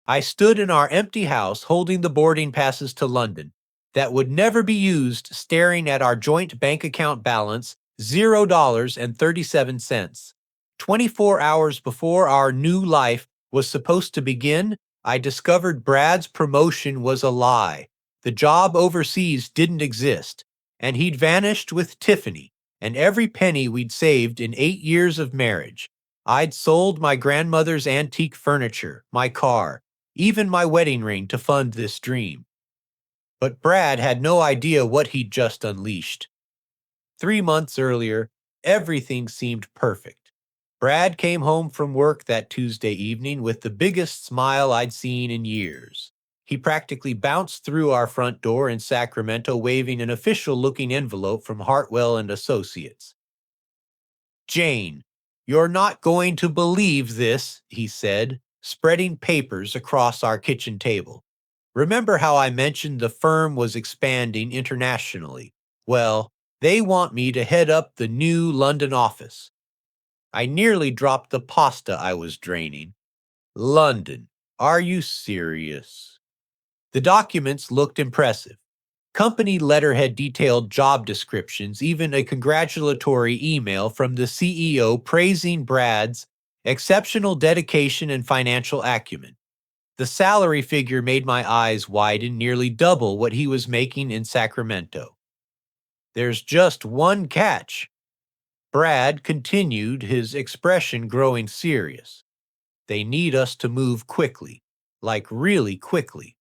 I stood in our empty house holding the boarding passes to London that would never be used, staring at our joint bank account balance, $0.37. 24 hours before our new life was supposed to begin, I discovered Brad's promotion was a lie. The job overseas didn't exist, and he'd vanished with Tiffany and every penny we'd saved in 8 years of marriage. I'd sold my grandmother's antique furniture, my car, even my wedding ring to fund this dream. But Brad had no idea what he'd just unleashed. 3 months earlier, everything seemed perfect. Brad came home from work that Tuesday evening with the biggest smile I'd seen in years. He practically bounced through our front door in Sacramento waving an official-looking envelope from Hartwell and Associates. "Jane, you're not going to believe this," he said, spreading papers across our kitchen table. "Remember how I mentioned the firm was expanding internationally? Well, they want me to head up the new London office." I nearly dropped the pasta I was draining. "London, are you serious?" The documents looked impressive. Company letterhead detailed job descriptions, even a congratulatory email from the CEO praising Brad's exceptional dedication and financial acumen. The salary figure made my eyes widen, nearly double what he was making in Sacramento. "There's just one catch." Brad continued, his expression growing serious. "They need us to move quickly, like really quickly.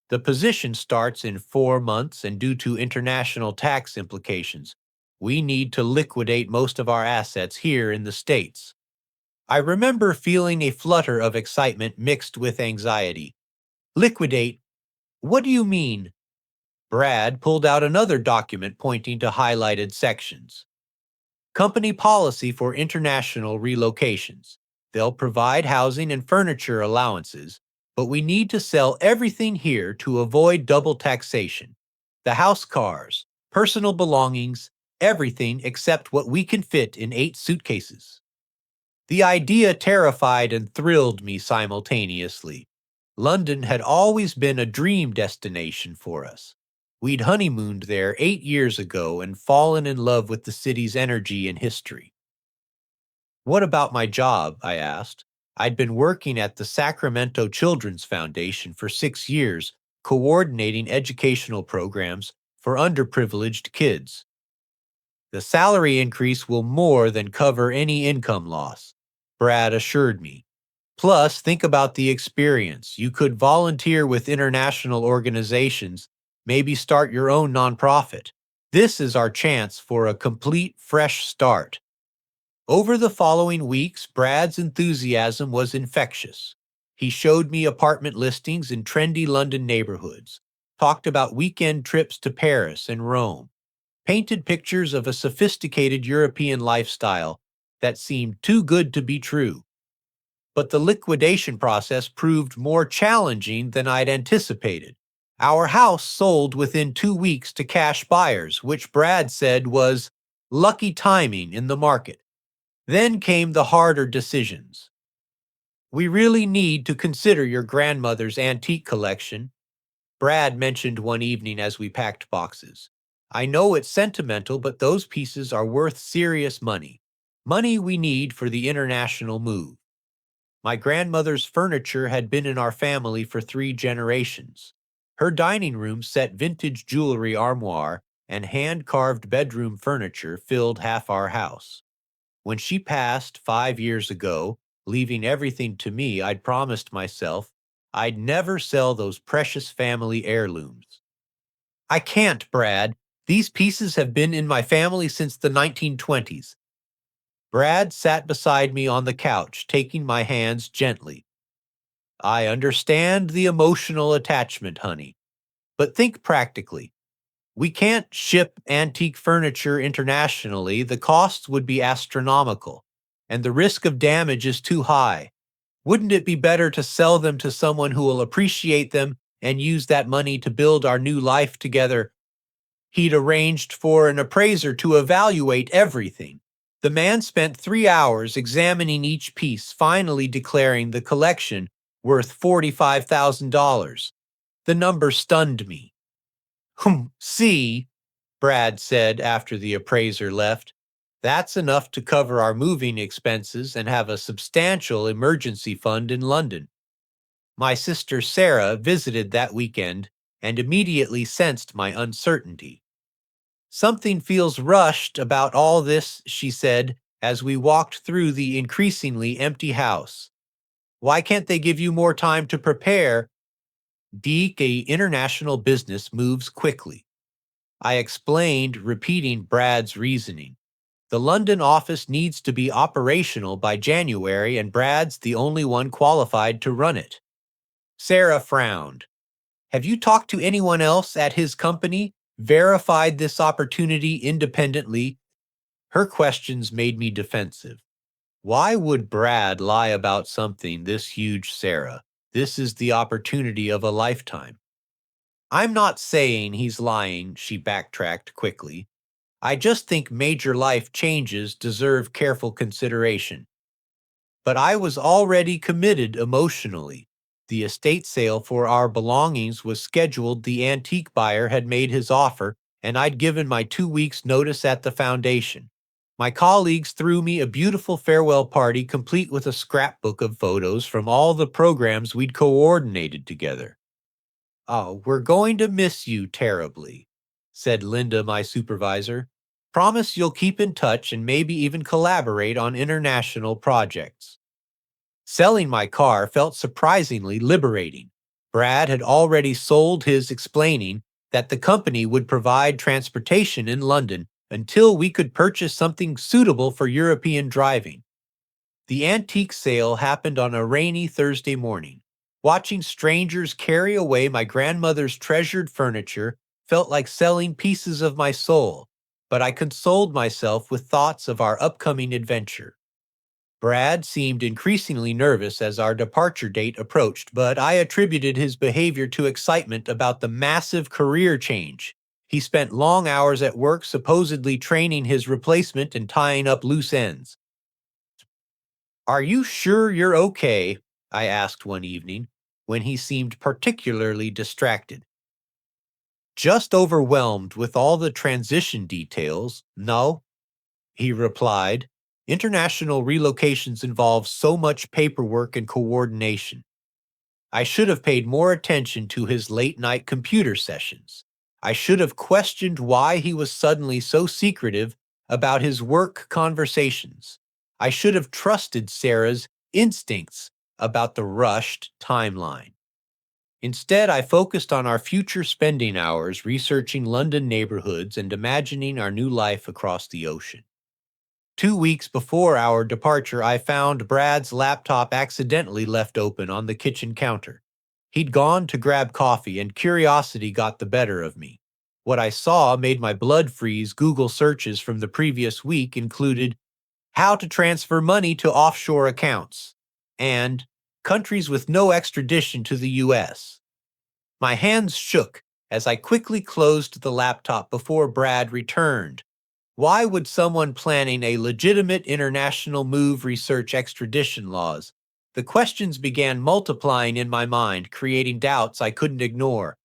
The position starts in 4 months, and due to international tax implications, we need to liquidate most of our assets here in the States." I remember feeling a flutter of excitement mixed with anxiety. "Liquidate? What do you mean?" Brad pulled out another document pointing to highlighted sections. "Company policy for international relocations. They'll provide housing and furniture allowances, but we need to sell everything here to avoid double taxation. The house cars, personal belongings, everything except what we can fit in 8 suitcases." The idea terrified and thrilled me simultaneously. London had always been a dream destination for us. We'd honeymooned there 8 years ago and fallen in love with the city's energy and history. "What about my job?" I asked. I'd been working at the Sacramento Children's Foundation for 6 years, coordinating educational programs for underprivileged kids. "The salary increase will more than cover any income loss," Brad assured me. "Plus, think about the experience. You could volunteer with international organizations, maybe start your own nonprofit. This is our chance for a complete, fresh start." Over the following weeks, Brad's enthusiasm was infectious. He showed me apartment listings in trendy London neighborhoods, talked about weekend trips to Paris and Rome, painted pictures of a sophisticated European lifestyle that seemed too good to be true. But the liquidation process proved more challenging than I'd anticipated. Our house sold within 2 weeks to cash buyers, which Brad said was lucky timing in the market. Then came the harder decisions. "We really need to consider your grandmother's antique collection," Brad mentioned one evening as we packed boxes. "I know it's sentimental, but those pieces are worth serious money. Money we need for the international move." My grandmother's furniture had been in our family for 3 generations. Her dining room set vintage jewelry armoire and hand-carved bedroom furniture filled half our house. When she passed 5 years ago, leaving everything to me, I'd promised myself I'd never sell those precious family heirlooms. "I can't, Brad. These pieces have been in my family since the 1920s. Brad sat beside me on the couch, taking my hands gently. "I understand the emotional attachment, honey. But think practically. We can't ship antique furniture internationally. The costs would be astronomical, and the risk of damage is too high. Wouldn't it be better to sell them to someone who will appreciate them and use that money to build our new life together?" He'd arranged for an appraiser to evaluate everything. The man spent 3 hours examining each piece, finally declaring the collection worth $45,000. The number stunned me. See, Brad said after the appraiser left, that's enough to cover our moving expenses and have a substantial emergency fund in London. My sister Sarah visited that weekend and immediately sensed my uncertainty. Something feels rushed about all this, she said, as we walked through the increasingly empty house. Why can't they give you more time to prepare? Deke, international business moves quickly. I explained, repeating Brad's reasoning. The London office needs to be operational by January, and Brad's the only one qualified to run it. Sarah frowned. Have you talked to anyone else at his company? Verified this opportunity independently? Her questions made me defensive. Why would Brad lie about something this huge, Sarah? This is the opportunity of a lifetime. I'm not saying he's lying, she backtracked quickly. I just think major life changes deserve careful consideration. But I was already committed emotionally. The estate sale for our belongings was scheduled, the antique buyer had made his offer, and I'd given my 2 weeks' notice at the foundation. My colleagues threw me a beautiful farewell party complete with a scrapbook of photos from all the programs we'd coordinated together. Oh, we're going to miss you terribly, said Linda, my supervisor. Promise you'll keep in touch and maybe even collaborate on international projects. Selling my car felt surprisingly liberating. Brad had already sold his, explaining that the company would provide transportation in London until we could purchase something suitable for European driving. The antique sale happened on a rainy Thursday morning. Watching strangers carry away my grandmother's treasured furniture felt like selling pieces of my soul, but I consoled myself with thoughts of our upcoming adventure. Brad seemed increasingly nervous as our departure date approached, but I attributed his behavior to excitement about the massive career change. He spent long hours at work supposedly training his replacement and tying up loose ends. Are you sure you're okay? I asked one evening, when he seemed particularly distracted. Just overwhelmed with all the transition details, no, he replied. International relocations involve so much paperwork and coordination. I should have paid more attention to his late-night computer sessions. I should have questioned why he was suddenly so secretive about his work conversations. I should have trusted Sarah's instincts about the rushed timeline. Instead, I focused on our future spending hours researching London neighborhoods and imagining our new life across the ocean. 2 weeks before our departure, I found Brad's laptop accidentally left open on the kitchen counter. He'd gone to grab coffee, and curiosity got the better of me. What I saw made my blood freeze. Google searches from the previous week included how to transfer money to offshore accounts and countries with no extradition to the U.S. My hands shook as I quickly closed the laptop before Brad returned. Why would someone planning a legitimate international move research extradition laws? The questions began multiplying in my mind, creating doubts I couldn't ignore.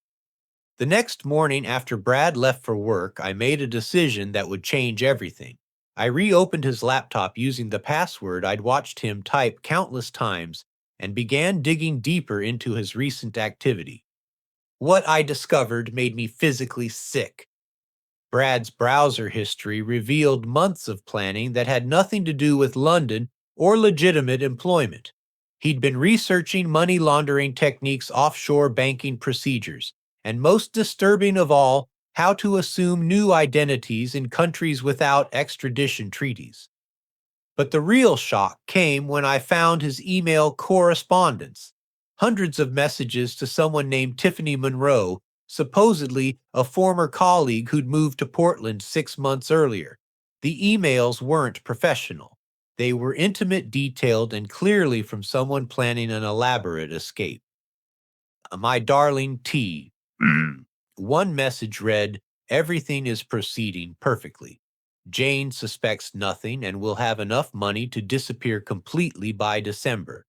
The next morning after Brad left for work, I made a decision that would change everything. I reopened his laptop using the password I'd watched him type countless times and began digging deeper into his recent activity. What I discovered made me physically sick. Brad's browser history revealed months of planning that had nothing to do with London or legitimate employment. He'd been researching money laundering techniques, offshore banking procedures, and most disturbing of all, how to assume new identities in countries without extradition treaties. But the real shock came when I found his email correspondence. Hundreds of messages to someone named Tiffany Monroe, supposedly a former colleague who'd moved to Portland 6 months earlier. The emails weren't professional. They were intimate, detailed, and clearly from someone planning an elaborate escape. My darling T. One message read, "Everything is proceeding perfectly. Jane suspects nothing and will have enough money to disappear completely by December.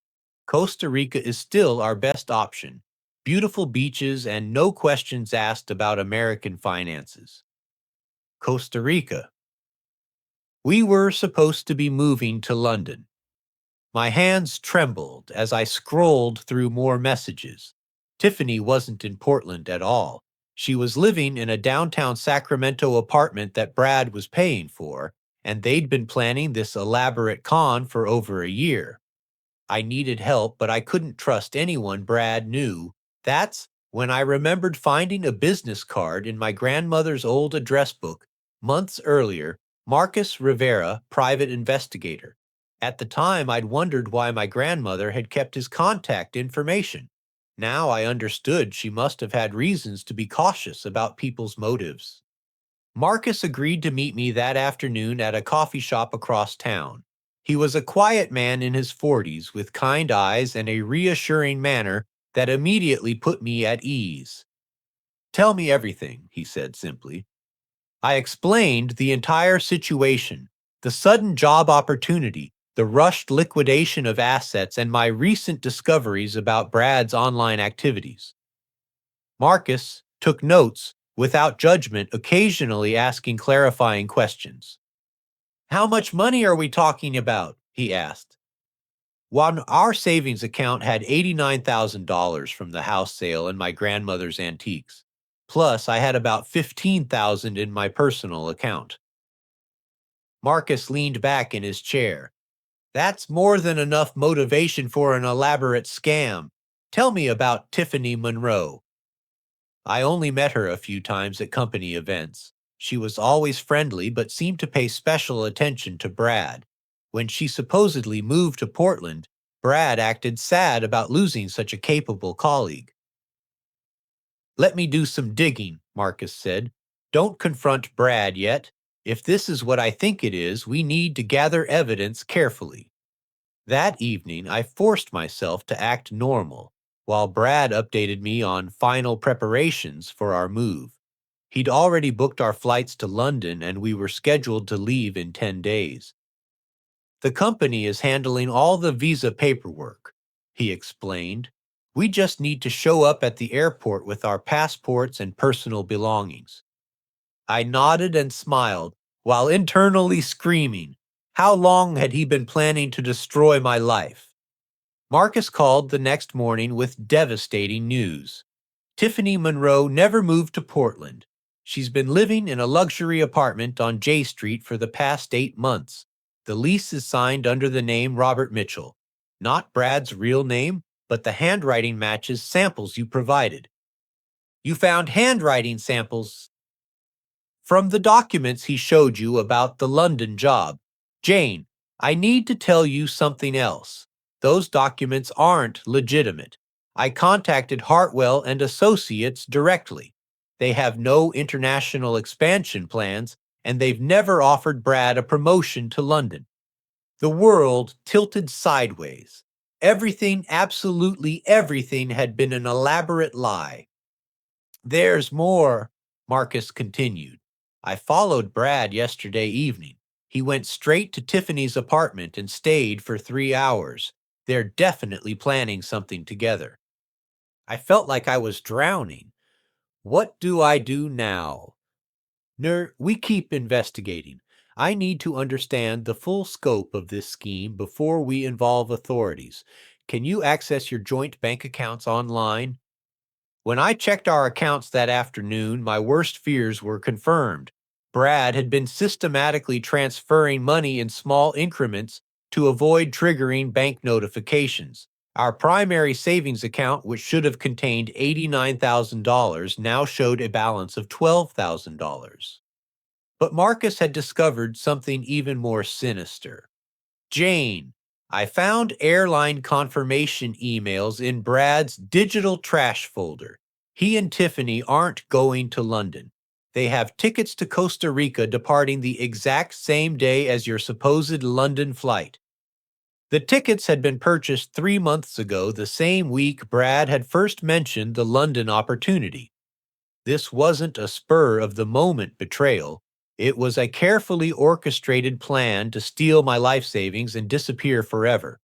Costa Rica is still our best option. Beautiful beaches and no questions asked about American finances. Costa Rica. We were supposed to be moving to London. My hands trembled as I scrolled through more messages. Tiffany wasn't in Portland at all. She was living in a downtown Sacramento apartment that Brad was paying for, and they'd been planning this elaborate con for over a year. I needed help, but I couldn't trust anyone Brad knew. That's when I remembered finding a business card in my grandmother's old address book months earlier. Marcus Rivera, private investigator. At the time, I'd wondered why my grandmother had kept his contact information. Now I understood she must have had reasons to be cautious about people's motives. Marcus agreed to meet me that afternoon at a coffee shop across town. He was a quiet man in his 40s with kind eyes and a reassuring manner that immediately put me at ease. "Tell me everything," he said simply. I explained the entire situation, the sudden job opportunity, the rushed liquidation of assets, and my recent discoveries about Brad's online activities. Marcus took notes without judgment, occasionally asking clarifying questions. "How much money are we talking about?" he asked. While our savings account had $89,000 from the house sale and my grandmother's antiques. Plus, I had about $15,000 in my personal account. Marcus leaned back in his chair. "That's more than enough motivation for an elaborate scam. Tell me about Tiffany Monroe." I only met her a few times at company events. She was always friendly but seemed to pay special attention to Brad. When she supposedly moved to Portland, Brad acted sad about losing such a capable colleague. "Let me do some digging," Marcus said. "Don't confront Brad yet. If this is what I think it is, we need to gather evidence carefully." That evening, I forced myself to act normal, while Brad updated me on final preparations for our move. He'd already booked our flights to London, and we were scheduled to leave in 10 days. "The company is handling all the visa paperwork," he explained. "We just need to show up at the airport with our passports and personal belongings." I nodded and smiled, while internally screaming. How long had he been planning to destroy my life? Marcus called the next morning with devastating news. Tiffany Monroe never moved to Portland. She's been living in a luxury apartment on J Street for the past 8 months. The lease is signed under the name Robert Mitchell. Not Brad's real name, but the handwriting matches samples you provided. "You found handwriting samples from the documents he showed you about the London job. Jane, I need to tell you something else. Those documents aren't legitimate. I contacted Hartwell and Associates directly. They have no international expansion plans, and they've never offered Brad a promotion to London." The world tilted sideways. Everything, absolutely everything, had been an elaborate lie. "There's more," Marcus continued. "I followed Brad yesterday evening. He went straight to Tiffany's apartment and stayed for 3 hours. They're definitely planning something together." I felt like I was drowning. What do I do now? We keep investigating. I need to understand the full scope of this scheme before we involve authorities. Can you access your joint bank accounts online? When I checked our accounts that afternoon, my worst fears were confirmed. Brad had been systematically transferring money in small increments to avoid triggering bank notifications. Our primary savings account, which should have contained $89,000, now showed a balance of $12,000. But Marcus had discovered something even more sinister. "Jane, I found airline confirmation emails in Brad's digital trash folder. He and Tiffany aren't going to London. They have tickets to Costa Rica departing the exact same day as your supposed London flight. The tickets had been purchased 3 months ago, the same week Brad had first mentioned the London opportunity. This wasn't a spur-of-the-moment betrayal. It was a carefully orchestrated plan to steal my life savings and disappear forever.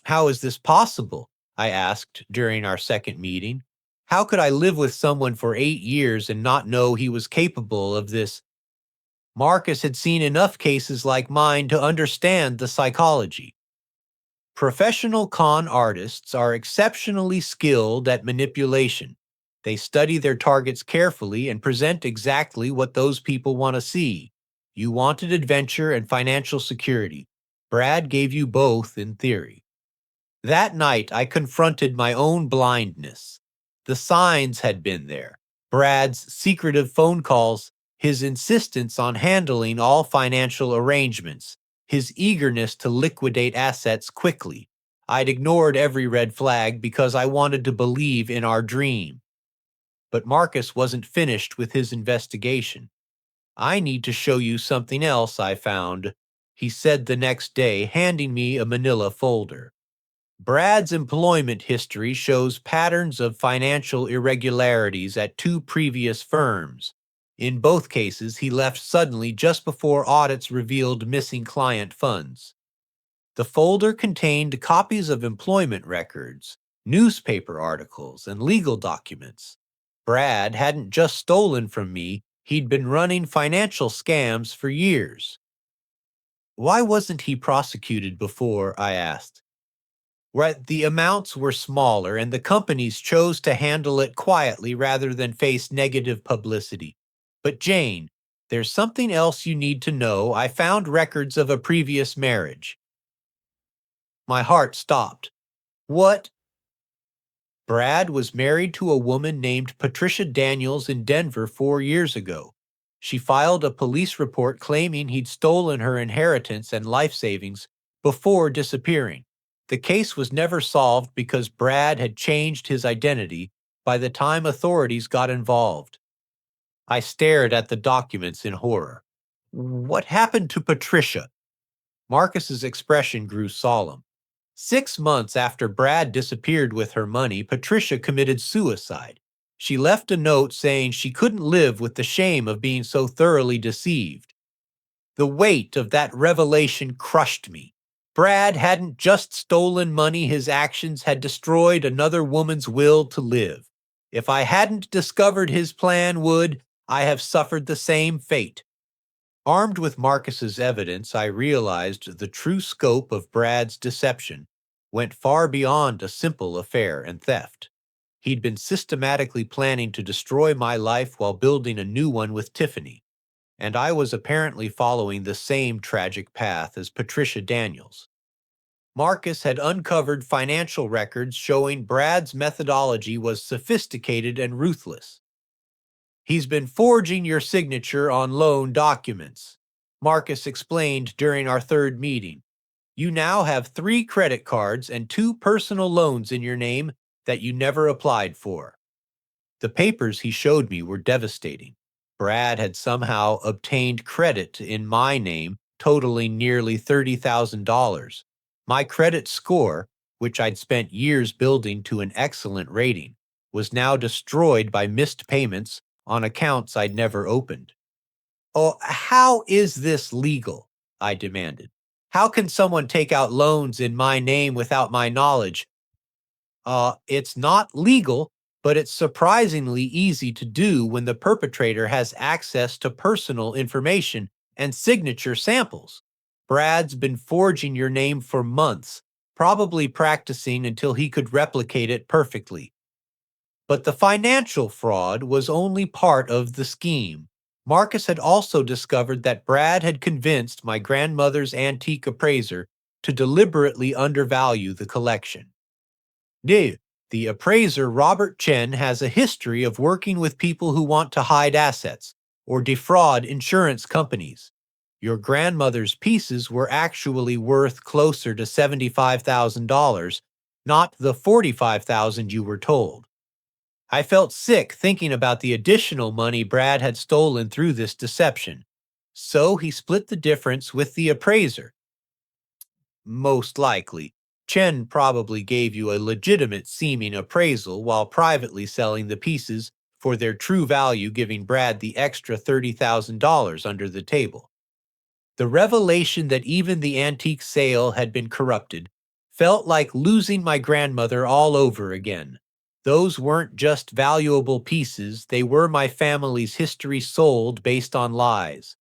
How is this possible? I asked during our second meeting. How could I live with someone for 8 years and not know he was capable of this? Marcus had seen enough cases like mine to understand the psychology. Professional con artists are exceptionally skilled at manipulation. They study their targets carefully and present exactly what those people want to see. You wanted adventure and financial security. Brad gave you both in theory. That night, I confronted my own blindness. The signs had been there. Brad's secretive phone calls, his insistence on handling all financial arrangements, his eagerness to liquidate assets quickly. I'd ignored every red flag because I wanted to believe in our dream. But Marcus wasn't finished with his investigation. I need to show you something else I found, he said the next day, handing me a manila folder. Brad's employment history shows patterns of financial irregularities at two previous firms. In both cases, he left suddenly just before audits revealed missing client funds. The folder contained copies of employment records, newspaper articles, and legal documents. Brad hadn't just stolen from me, he'd been running financial scams for years. Why wasn't he prosecuted before? I asked. Right, the amounts were smaller, and the companies chose to handle it quietly rather than face negative publicity. But Jane, there's something else you need to know. I found records of a previous marriage. My heart stopped. What? Brad was married to a woman named Patricia Daniels in Denver 4 years ago. She filed a police report claiming he'd stolen her inheritance and life savings before disappearing. The case was never solved because Brad had changed his identity by the time authorities got involved. I stared at the documents in horror. What happened to Patricia? Marcus's expression grew solemn. 6 months after Brad disappeared with her money, Patricia committed suicide. She left a note saying she couldn't live with the shame of being so thoroughly deceived. The weight of that revelation crushed me. Brad hadn't just stolen money, his actions had destroyed another woman's will to live. If I hadn't discovered his plan, would I have suffered the same fate? Armed with Marcus's evidence, I realized the true scope of Brad's deception went far beyond a simple affair and theft. He'd been systematically planning to destroy my life while building a new one with Tiffany, and I was apparently following the same tragic path as Patricia Daniels. Marcus had uncovered financial records showing Brad's methodology was sophisticated and ruthless. He's been forging your signature on loan documents, Marcus explained during our third meeting. You now have 3 credit cards and 2 personal loans in your name that you never applied for. The papers he showed me were devastating. Brad had somehow obtained credit in my name, totaling nearly $30,000. My credit score, which I'd spent years building to an excellent rating, was now destroyed by missed payments on accounts I'd never opened. Oh, how is this legal? I demanded. How can someone take out loans in my name without my knowledge? It's not legal, but it's surprisingly easy to do when the perpetrator has access to personal information and signature samples. Brad's been forging your name for months, probably practicing until he could replicate it perfectly. But the financial fraud was only part of the scheme. Marcus had also discovered that Brad had convinced my grandmother's antique appraiser to deliberately undervalue the collection. The appraiser Robert Chen has a history of working with people who want to hide assets or defraud insurance companies. Your grandmother's pieces were actually worth closer to $75,000, not the $45,000 you were told. I felt sick thinking about the additional money Brad had stolen through this deception. So he split the difference with the appraiser. Most likely. Chen probably gave you a legitimate seeming appraisal while privately selling the pieces for their true value, giving Brad the extra $30,000 under the table. The revelation that even the antique sale had been corrupted Felt like losing my grandmother all over again. Those weren't just valuable pieces, they were my family's history sold based on lies.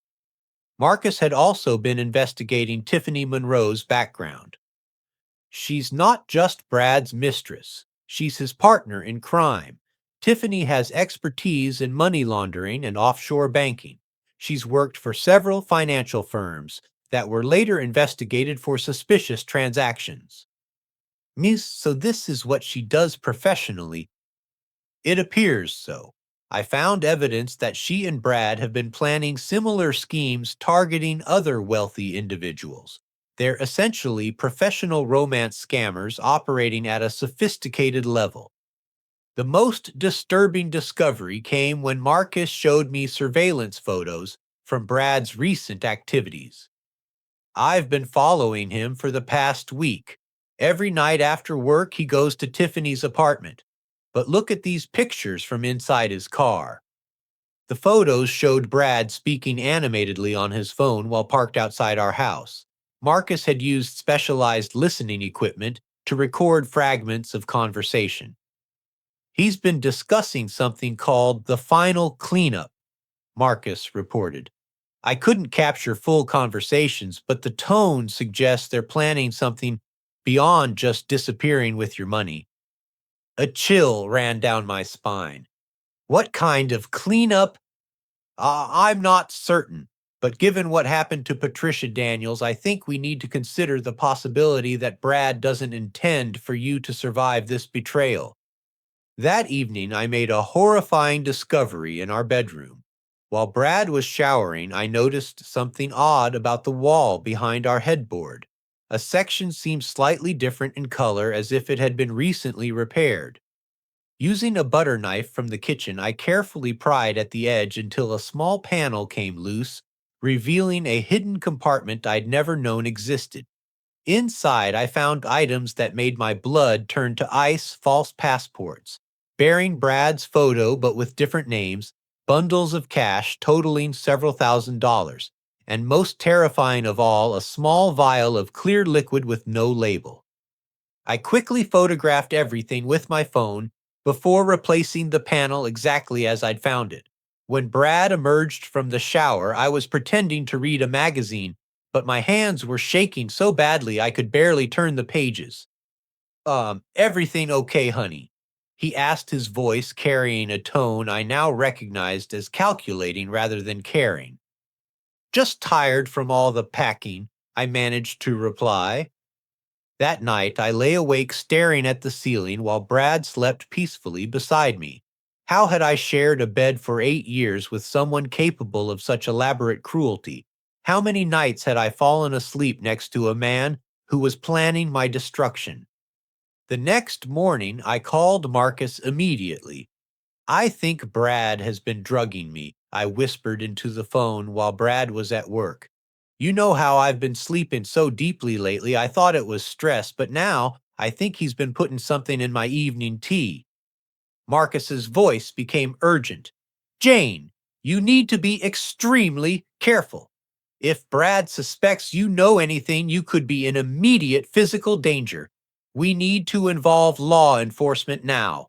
Marcus had also been investigating Tiffany Monroe's background. She's not just Brad's mistress, she's his partner in crime. Tiffany has expertise in money laundering and offshore banking. She's worked for several financial firms that were later investigated for suspicious transactions. Miss, so this is what she does professionally. It appears so. I found evidence that she and Brad have been planning similar schemes targeting other wealthy individuals. They're essentially professional romance scammers operating at a sophisticated level. The most disturbing discovery came when Marcus showed me surveillance photos from Brad's recent activities. I've been following him for the past week. Every night after work, he goes to Tiffany's apartment. But look at these pictures from inside his car. The photos showed Brad speaking animatedly on his phone while parked outside our house. Marcus had used specialized listening equipment to record fragments of conversation. He's been discussing something called the final cleanup, Marcus reported. I couldn't capture full conversations, but the tone suggests they're planning something beyond just disappearing with your money. A chill ran down my spine. What kind of cleanup? I'm not certain, but given what happened to Patricia Daniels, I think we need to consider the possibility that Brad doesn't intend for you to survive this betrayal. That evening, I made a horrifying discovery in our bedroom. While Brad was showering, I noticed something odd about the wall behind our headboard. A section seemed slightly different in color, as if it had been recently repaired. Using a butter knife from the kitchen, I carefully pried at the edge until a small panel came loose, revealing a hidden compartment I'd never known existed. Inside, I found items that made my blood turn to ice: false passports, bearing Brad's photo but with different names, bundles of cash totaling several $1,000s, and most terrifying of all, a small vial of clear liquid with no label. I quickly photographed everything with my phone before replacing the panel exactly as I'd found it. When Brad emerged from the shower, I was pretending to read a magazine, but my hands were shaking so badly I could barely turn the pages. Everything okay, honey? He asked, his voice carrying a tone I now recognized as calculating rather than caring. Just tired from all the packing, I managed to reply. That night, I lay awake staring at the ceiling while Brad slept peacefully beside me. How had I shared a bed for 8 years with someone capable of such elaborate cruelty? How many nights had I fallen asleep next to a man who was planning my destruction? The next morning, I called Marcus immediately. I think Brad has been drugging me, I whispered into the phone while Brad was at work. You know how I've been sleeping so deeply lately, I thought it was stress, but now I think he's been putting something in my evening tea. Marcus's voice became urgent. Jane, you need to be extremely careful. If Brad suspects you know anything, you could be in immediate physical danger. We need to involve law enforcement now.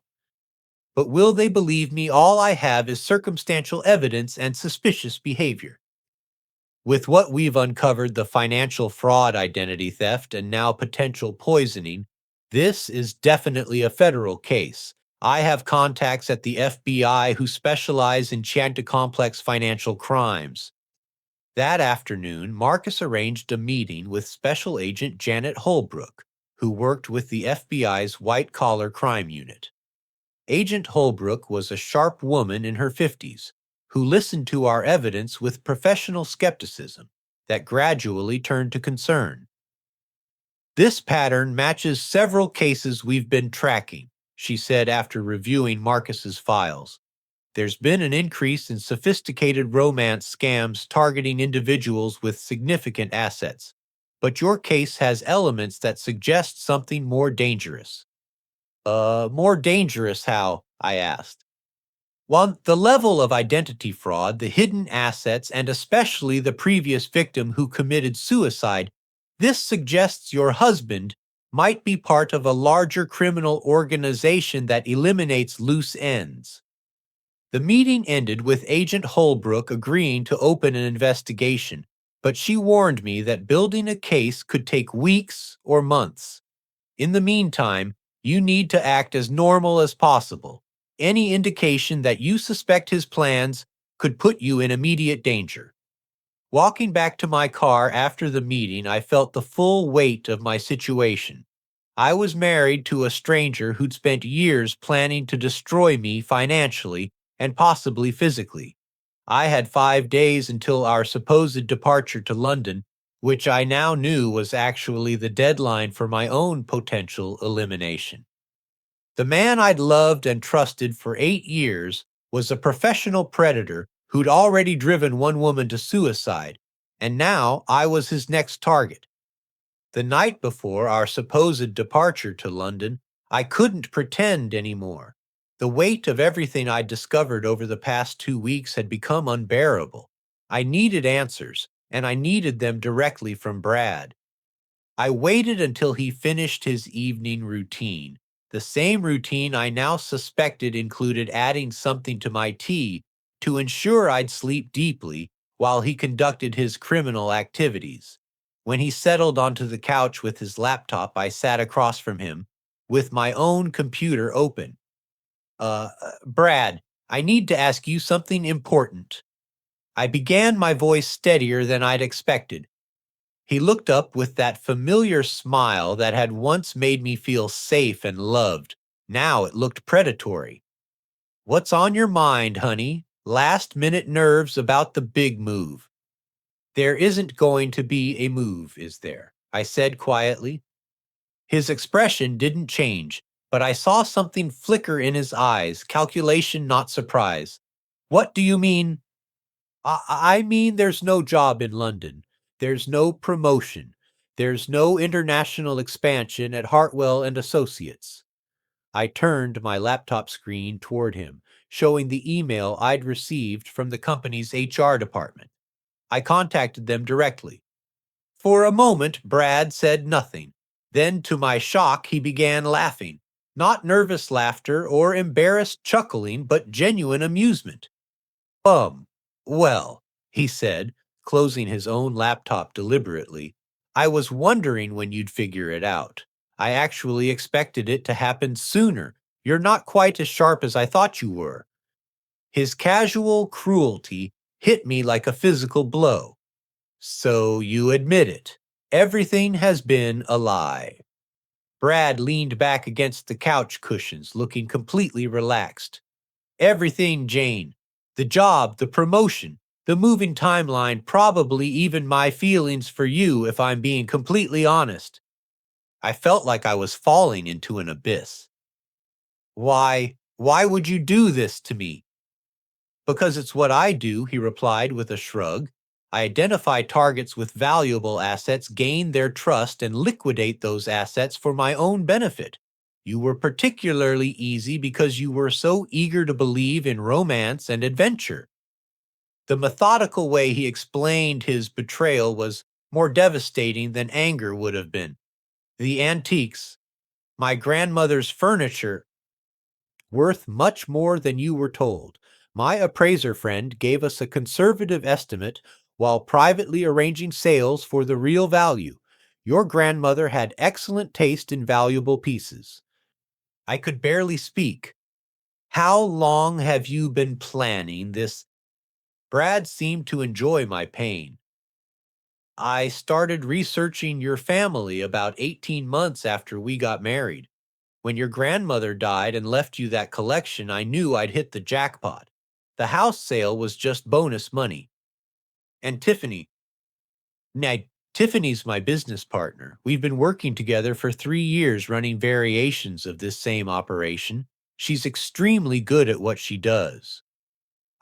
But will they believe me? All I have is circumstantial evidence and suspicious behavior. With what we've uncovered, the financial fraud, identity theft, and now potential poisoning, this is definitely a federal case. I have contacts at the FBI who specialize in complex financial crimes. That afternoon, Marcus arranged a meeting with Special Agent Janet Holbrook, who worked with the FBI's white-collar crime unit. Agent Holbrook was a sharp woman in her 50s who listened to our evidence with professional skepticism that gradually turned to concern. This pattern matches several cases we've been tracking, she said after reviewing Marcus's files. There's been an increase in sophisticated romance scams targeting individuals with significant assets, but your case has elements that suggest something more dangerous. More dangerous how? I asked. Well, the level of identity fraud, the hidden assets, and especially the previous victim who committed suicide, this suggests your husband might be part of a larger criminal organization that eliminates loose ends. The meeting ended with Agent Holbrook agreeing to open an investigation, but she warned me that building a case could take weeks or months. In the meantime, you need to act as normal as possible. Any indication that you suspect his plans could put you in immediate danger. Walking back to my car after the meeting, I felt the full weight of my situation. I was married to a stranger who'd spent years planning to destroy me financially and possibly physically. I had 5 days until our supposed departure to London, which I now knew was actually the deadline for my own potential elimination. The man I'd loved and trusted for 8 years was a professional predator who'd already driven one woman to suicide, and now I was his next target. The night before our supposed departure to London, I couldn't pretend anymore. The weight of everything I'd discovered over the past 2 weeks had become unbearable. I needed answers, and I needed them directly from Brad. I waited until he finished his evening routine. The same routine I now suspected included adding something to my tea to ensure I'd sleep deeply while he conducted his criminal activities. When he settled onto the couch with his laptop, I sat across from him with my own computer open. Brad, I need to ask you something important. I began, my voice steadier than I'd expected. He looked up with that familiar smile that had once made me feel safe and loved. Now it looked predatory. What's on your mind, honey? Last-minute nerves about the big move. There isn't going to be a move, is there? I said quietly. His expression didn't change, but I saw something flicker in his eyes, calculation, not surprise. What do you mean? I mean, there's no job in London. There's no promotion. There's no international expansion at Hartwell and Associates. I turned my laptop screen toward him, showing the email I'd received from the company's HR department. I contacted them directly. For a moment, Brad said nothing. Then, to my shock, he began laughing. Not nervous laughter or embarrassed chuckling, but genuine amusement. Um, well, he said, closing his own laptop deliberately, I was wondering when you'd figure it out. I actually expected it to happen sooner. You're not quite as sharp as I thought you were. His casual cruelty hit me like a physical blow. So you admit it. Everything has been a lie. Brad leaned back against the couch cushions, looking completely relaxed. Everything, Jane. The job, the promotion, the moving timeline, probably even my feelings for you, if I'm being completely honest. I felt like I was falling into an abyss. Why would you do this to me? Because it's what I do, he replied with a shrug. I identify targets with valuable assets, gain their trust, and liquidate those assets for my own benefit. You were particularly easy because you were so eager to believe in romance and adventure. The methodical way he explained his betrayal was more devastating than anger would have been. The antiques, my grandmother's furniture, worth much more than you were told. My appraiser friend gave us a conservative estimate while privately arranging sales for the real value. Your grandmother had excellent taste in valuable pieces. I could barely speak. How long have you been planning this? Brad seemed to enjoy my pain. I started researching your family about 18 months after we got married. When your grandmother died and left you that collection, I knew I'd hit the jackpot. The house sale was just bonus money. And now, Tiffany's my business partner. We've been working together for 3 years running variations of this same operation. She's extremely good at what she does.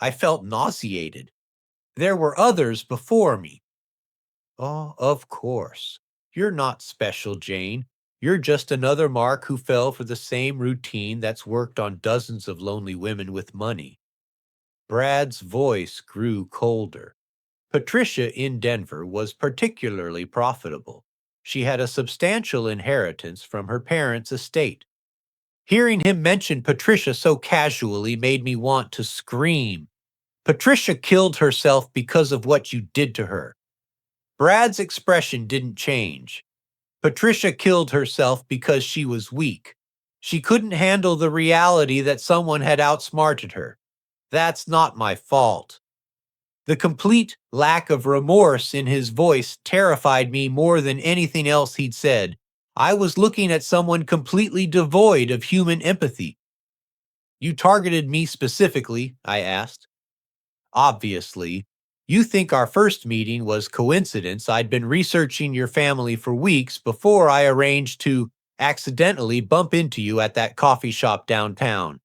I felt nauseated. There were others before me. Oh, of course. You're not special, Jane. You're just another Mark who fell for the same routine that's worked on dozens of lonely women with money. Brad's voice grew colder. Patricia in Denver was particularly profitable. She had a substantial inheritance from her parents' estate. Hearing him mention Patricia so casually made me want to scream. Patricia killed herself because of what you did to her. Brad's expression didn't change. Patricia killed herself because she was weak. She couldn't handle the reality that someone had outsmarted her. That's not my fault. The complete lack of remorse in his voice terrified me more than anything else he'd said. I was looking at someone completely devoid of human empathy. You targeted me specifically, I asked. Obviously. You think our first meeting was coincidence. I'd been researching your family for weeks before I arranged to accidentally bump into you at that coffee shop downtown.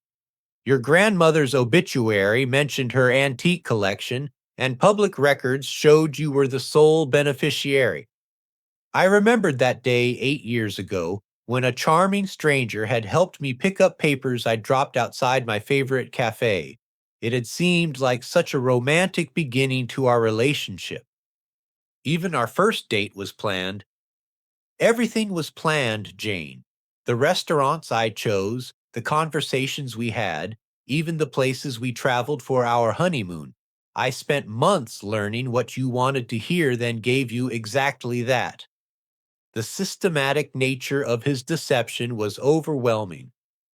Your grandmother's obituary mentioned her antique collection, and public records showed you were the sole beneficiary. I remembered that day 8 years ago when a charming stranger had helped me pick up papers I'd dropped outside my favorite cafe. It had seemed like such a romantic beginning to our relationship. Even our first date was planned. Everything was planned, Jane. The restaurants I chose, the conversations we had, even the places we traveled for our honeymoon. I spent months learning what you wanted to hear, then gave you exactly that. The systematic nature of his deception was overwhelming.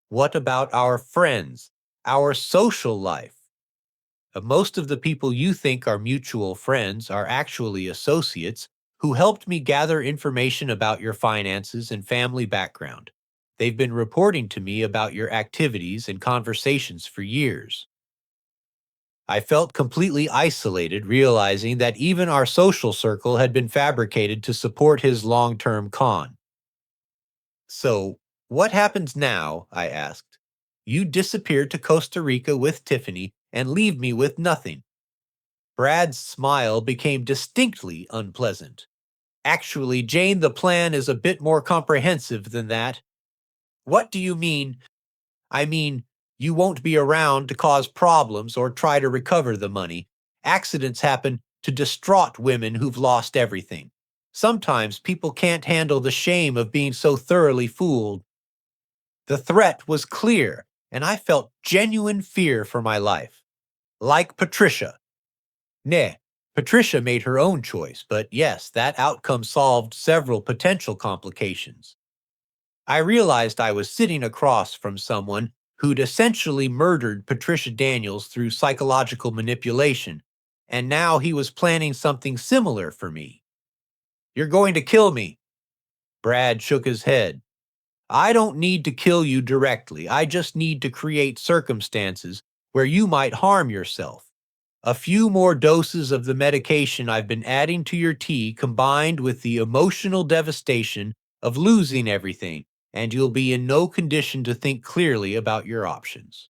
What about our friends, our social life? Most of the people you think are mutual friends are actually associates who helped me gather information about your finances and family background. They've been reporting to me about your activities and conversations for years. I felt completely isolated, realizing that even our social circle had been fabricated to support his long-term con. So, what happens now? I asked. You disappear to Costa Rica with Tiffany and leave me with nothing. Brad's smile became distinctly unpleasant. Actually, Jane, the plan is a bit more comprehensive than that. What do you mean? I mean, you won't be around to cause problems or try to recover the money. Accidents happen to distraught women who've lost everything. Sometimes people can't handle the shame of being so thoroughly fooled. The threat was clear, and I felt genuine fear for my life. Like Patricia. Nah, Patricia made her own choice, but yes, that outcome solved several potential complications. I realized I was sitting across from someone who'd essentially murdered Patricia Daniels through psychological manipulation, and now he was planning something similar for me. You're going to kill me. Brad shook his head. I don't need to kill you directly. I just need to create circumstances where you might harm yourself. A few more doses of the medication I've been adding to your tea combined with the emotional devastation of losing everything, and you'll be in no condition to think clearly about your options.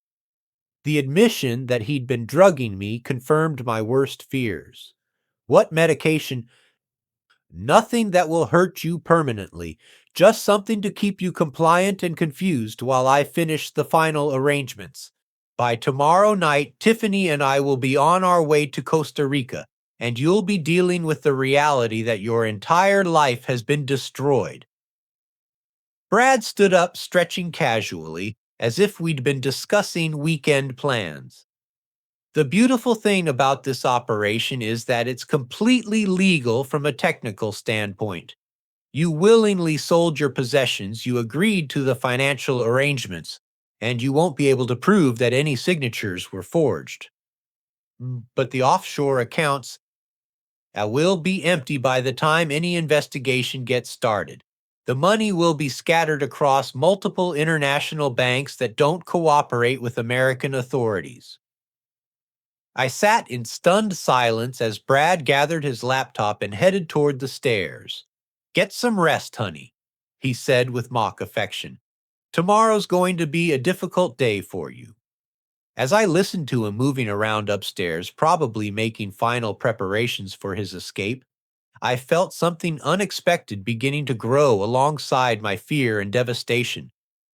The admission that he'd been drugging me confirmed my worst fears. What medication? Nothing that will hurt you permanently, just something to keep you compliant and confused while I finish the final arrangements. By tomorrow night, Tiffany and I will be on our way to Costa Rica, and you'll be dealing with the reality that your entire life has been destroyed. Brad stood up, stretching casually, as if we'd been discussing weekend plans. The beautiful thing about this operation is that it's completely legal from a technical standpoint. You willingly sold your possessions, you agreed to the financial arrangements, and you won't be able to prove that any signatures were forged. But the offshore accounts will be empty by the time any investigation gets started. The money will be scattered across multiple international banks that don't cooperate with American authorities. I sat in stunned silence as Brad gathered his laptop and headed toward the stairs. Get some rest, honey, he said with mock affection. Tomorrow's going to be a difficult day for you. As I listened to him moving around upstairs, probably making final preparations for his escape, I felt something unexpected beginning to grow alongside my fear and devastation.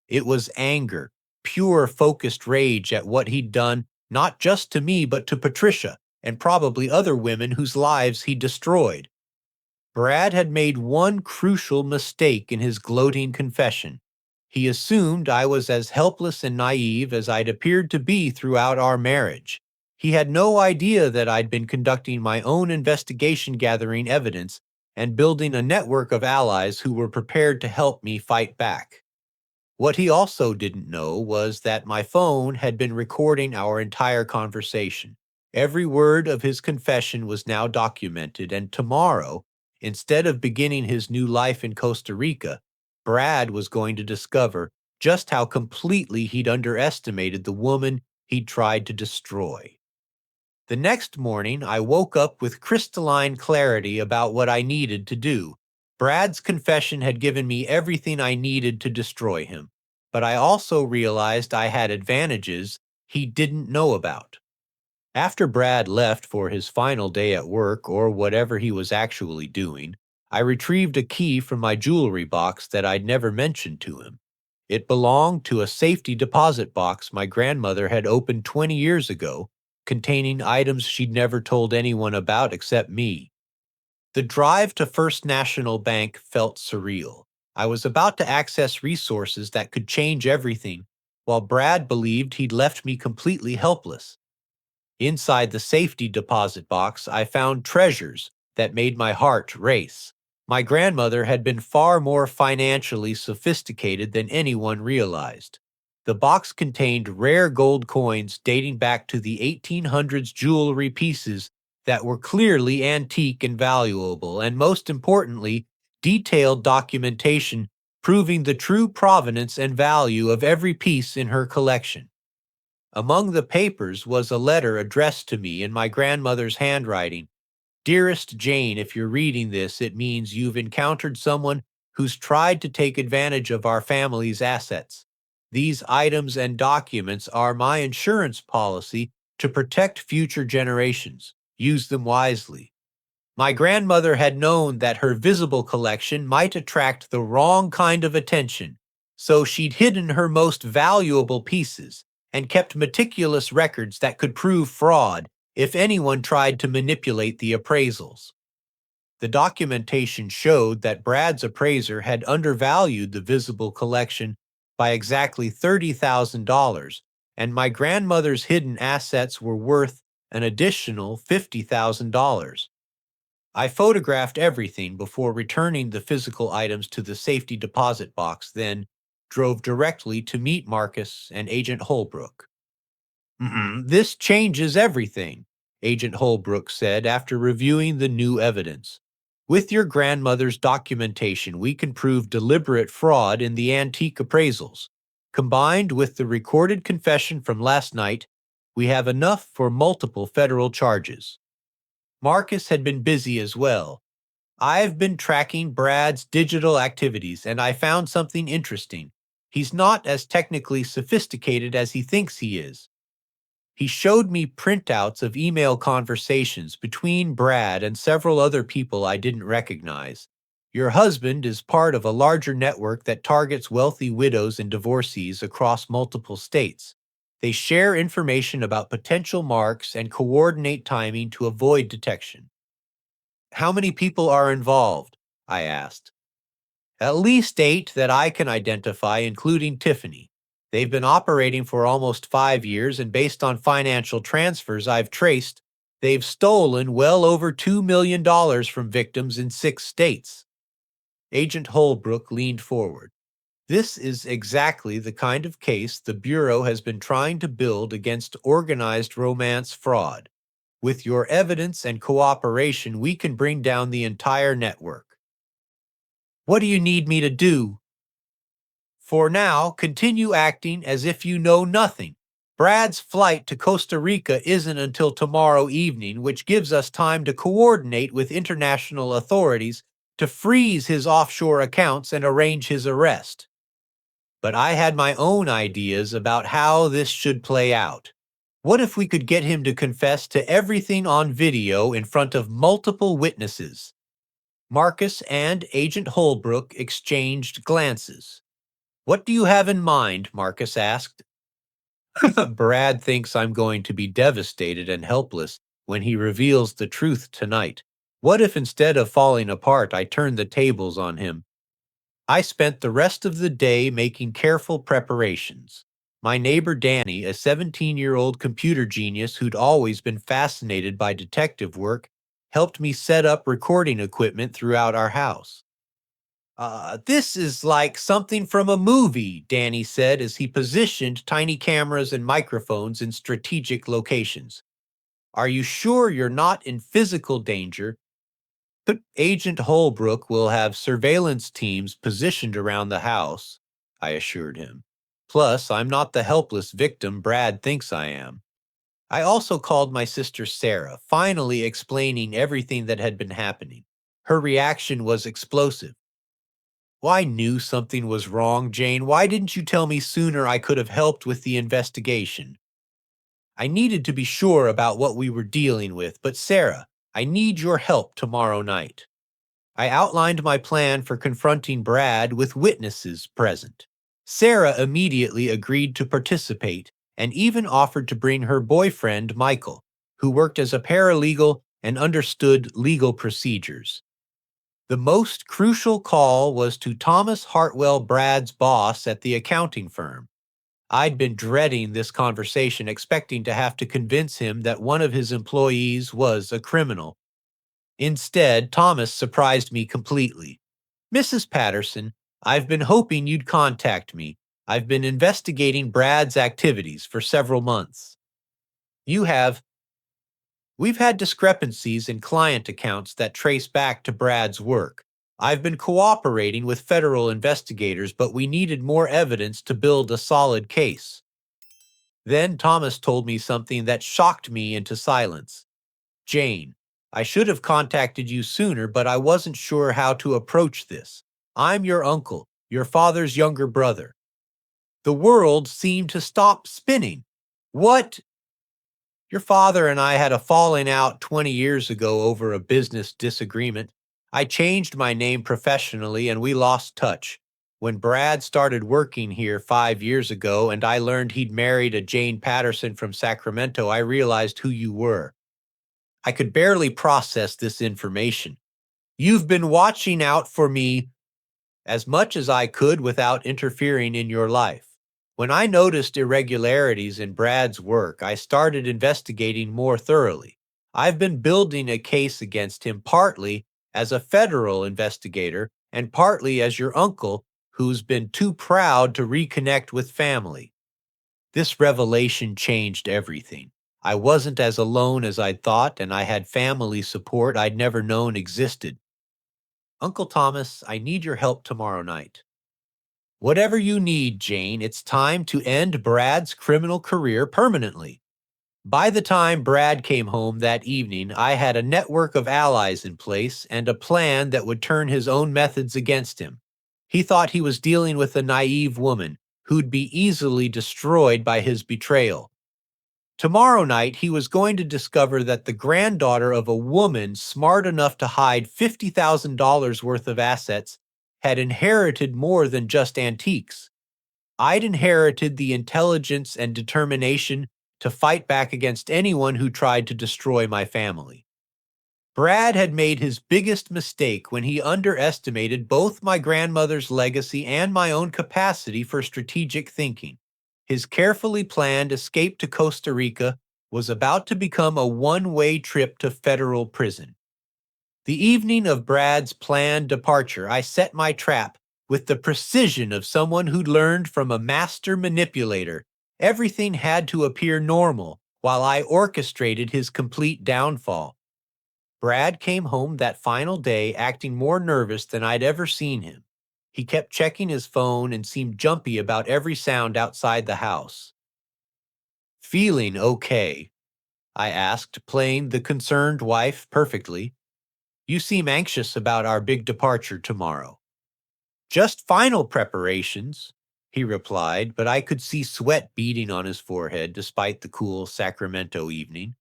It was anger, pure focused rage at what he'd done, not just to me, but to Patricia, and probably other women whose lives he destroyed. Brad had made one crucial mistake in his gloating confession. He assumed I was as helpless and naive as I'd appeared to be throughout our marriage. He had no idea that I'd been conducting my own investigation, gathering evidence, and building a network of allies who were prepared to help me fight back. What he also didn't know was that my phone had been recording our entire conversation. Every word of his confession was now documented, and tomorrow, instead of beginning his new life in Costa Rica, Brad was going to discover just how completely he'd underestimated the woman he'd tried to destroy. The next morning, I woke up with crystalline clarity about what I needed to do. Brad's confession had given me everything I needed to destroy him, but I also realized I had advantages he didn't know about. After Brad left for his final day at work, or whatever he was actually doing, I retrieved a key from my jewelry box that I'd never mentioned to him. It belonged to a safety deposit box my grandmother had opened 20 years ago, containing items she'd never told anyone about except me. The drive to First National Bank felt surreal. I was about to access resources that could change everything, while Brad believed he'd left me completely helpless. Inside the safety deposit box, I found treasures that made my heart race. My grandmother had been far more financially sophisticated than anyone realized. The box contained rare gold coins dating back to the 1800s, jewelry pieces that were clearly antique and valuable, and most importantly, detailed documentation proving the true provenance and value of every piece in her collection. Among the papers was a letter addressed to me in my grandmother's handwriting. Dearest Jane, if you're reading this, it means you've encountered someone who's tried to take advantage of our family's assets. These items and documents are my insurance policy to protect future generations. Use them wisely. My grandmother had known that her visible collection might attract the wrong kind of attention, so she'd hidden her most valuable pieces and kept meticulous records that could prove fraud if anyone tried to manipulate the appraisals. The documentation showed that Brad's appraiser had undervalued the visible collection by exactly $30,000, and my grandmother's hidden assets were worth an additional $50,000. I photographed everything before returning the physical items to the safety deposit box, then drove directly to meet Marcus and Agent Holbrook. This changes everything," Agent Holbrook said after reviewing the new evidence. "With your grandmother's documentation, we can prove deliberate fraud in the antique appraisals. Combined with the recorded confession from last night, we have enough for multiple federal charges." Marcus had been busy as well. "I've been tracking Brad's digital activities, and I found something interesting. He's not as technically sophisticated as he thinks he is." He showed me printouts of email conversations between Brad and several other people I didn't recognize. "Your husband is part of a larger network that targets wealthy widows and divorcees across multiple states. They share information about potential marks and coordinate timing to avoid detection." "How many people are involved?" I asked. "At least 8 that I can identify, including Tiffany. They've been operating for almost 5 years, and based on financial transfers I've traced, they've stolen well over $2 million from victims in 6 states. Agent Holbrook leaned forward. "This is exactly the kind of case the Bureau has been trying to build against organized romance fraud. With your evidence and cooperation, we can bring down the entire network." "What do you need me to do?" "For now, continue acting as if you know nothing. Brad's flight to Costa Rica isn't until tomorrow evening, which gives us time to coordinate with international authorities to freeze his offshore accounts and arrange his arrest." But I had my own ideas about how this should play out. What if we could get him to confess to everything on video in front of multiple witnesses? Marcus and Agent Holbrook exchanged glances. "What do you have in mind?" Marcus asked. "Brad thinks I'm going to be devastated and helpless when he reveals the truth tonight. What if instead of falling apart, I turned the tables on him? I spent the rest of the day making careful preparations. My neighbor Danny, a 17-year-old computer genius who'd always been fascinated by detective work, helped me set up recording equipment throughout our house. This is like something from a movie, Danny said as he positioned tiny cameras and microphones in strategic locations. Are you sure you're not in physical danger? But Agent Holbrook will have surveillance teams positioned around the house, I assured him. Plus, I'm not the helpless victim Brad thinks I am. I also called my sister Sarah, finally explaining everything that had been happening. Her reaction was explosive. Well, I knew something was wrong, Jane. Why didn't you tell me sooner? I could have helped with the investigation. I needed to be sure about what we were dealing with, but Sarah, I need your help tomorrow night. I outlined my plan for confronting Brad with witnesses present. Sarah immediately agreed to participate and even offered to bring her boyfriend, Michael, who worked as a paralegal and understood legal procedures. The most crucial call was to Thomas Hartwell, Brad's boss at the accounting firm. I'd been dreading this conversation, expecting to have to convince him that one of his employees was a criminal. Instead, Thomas surprised me completely. Mrs. Patterson, I've been hoping you'd contact me. I've been investigating Brad's activities for several months. You have. We've had discrepancies in client accounts that trace back to Brad's work. I've been cooperating with federal investigators, but we needed more evidence to build a solid case. Then Thomas told me something that shocked me into silence. Jane, I should have contacted you sooner, but I wasn't sure how to approach this. I'm your uncle, your father's younger brother. The world seemed to stop spinning. What? Your father and I had a falling out 20 years ago over a business disagreement. I changed my name professionally and we lost touch. When Brad started working here 5 years ago and I learned he'd married a Jane Patterson from Sacramento, I realized who you were. I could barely process this information. You've been watching out for me as much as I could without interfering in your life. When I noticed irregularities in Brad's work, I started investigating more thoroughly. I've been building a case against him partly as a federal investigator and partly as your uncle who's been too proud to reconnect with family. This revelation changed everything. I wasn't as alone as I'd thought, and I had family support I'd never known existed. Uncle Thomas, I need your help tomorrow night. Whatever you need, Jane, it's time to end Brad's criminal career permanently. By the time Brad came home that evening, I had a network of allies in place and a plan that would turn his own methods against him. He thought he was dealing with a naive woman who'd be easily destroyed by his betrayal. Tomorrow night, he was going to discover that the granddaughter of a woman smart enough to hide $50,000 worth of assets had inherited more than just antiques. I'd inherited the intelligence and determination to fight back against anyone who tried to destroy my family. Brad had made his biggest mistake when he underestimated both my grandmother's legacy and my own capacity for strategic thinking. His carefully planned escape to Costa Rica was about to become a one-way trip to federal prison. The evening of Brad's planned departure, I set my trap with the precision of someone who'd learned from a master manipulator. Everything had to appear normal while I orchestrated his complete downfall. Brad came home that final day acting more nervous than I'd ever seen him. He kept checking his phone and seemed jumpy about every sound outside the house. Feeling okay? I asked, playing the concerned wife perfectly. You seem anxious about our big departure tomorrow. Just final preparations, he replied, but I could see sweat beading on his forehead despite the cool Sacramento evening.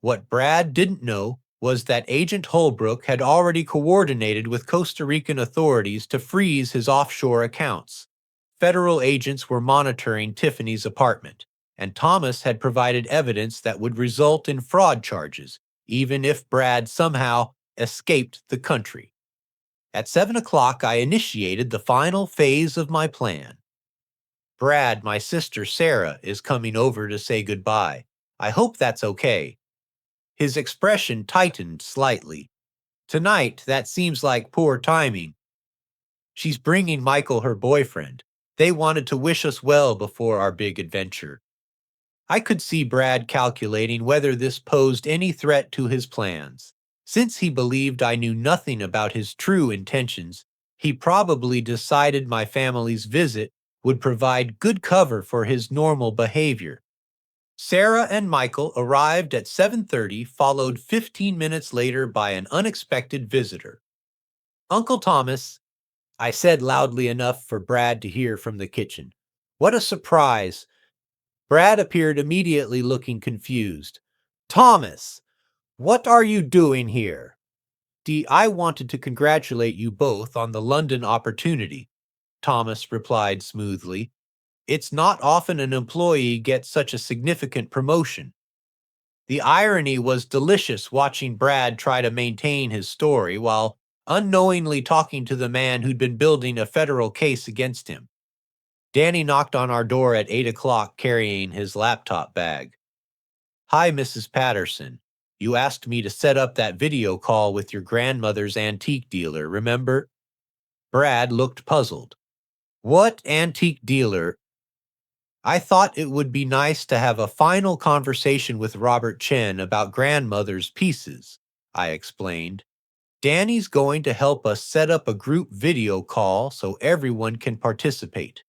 What Brad didn't know was that Agent Holbrook had already coordinated with Costa Rican authorities to freeze his offshore accounts. Federal agents were monitoring Tiffany's apartment, and Thomas had provided evidence that would result in fraud charges, even if Brad somehow escaped the country. At 7 o'clock, I initiated the final phase of my plan. Brad, my sister Sarah, is coming over to say goodbye. I hope that's okay. His expression tightened slightly. Tonight, that seems like poor timing. She's bringing Michael her boyfriend. They wanted to wish us well before our big adventure. I could see Brad calculating whether this posed any threat to his plans. Since he believed I knew nothing about his true intentions, he probably decided my family's visit would provide good cover for his normal behavior. Sarah and Michael arrived at 7:30, followed 15 minutes later by an unexpected visitor. Uncle Thomas, I said loudly enough for Brad to hear from the kitchen. What a surprise! Brad appeared immediately looking confused. Thomas, what are you doing here? I wanted to congratulate you both on the London opportunity, Thomas replied smoothly. It's not often an employee gets such a significant promotion. The irony was delicious watching Brad try to maintain his story while unknowingly talking to the man who'd been building a federal case against him. Danny knocked on our door at 8 o'clock carrying his laptop bag. Hi, Mrs. Patterson. You asked me to set up that video call with your grandmother's antique dealer, remember? Brad looked puzzled. What antique dealer? I thought it would be nice to have a final conversation with Robert Chen about grandmother's pieces, I explained. Danny's going to help us set up a group video call so everyone can participate.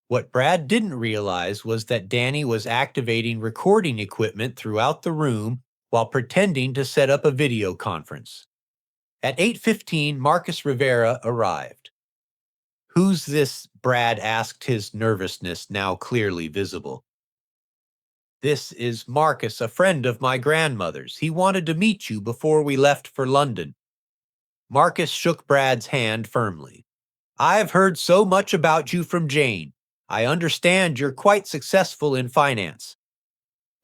What Brad didn't realize was that Danny was activating recording equipment throughout the room while pretending to set up a video conference. At 8:15, Marcus Rivera arrived. Who's this? Brad asked, his nervousness now clearly visible. This is Marcus, a friend of my grandmother's. He wanted to meet you before we left for London. Marcus shook Brad's hand firmly. I've heard so much about you from Jane. I understand you're quite successful in finance.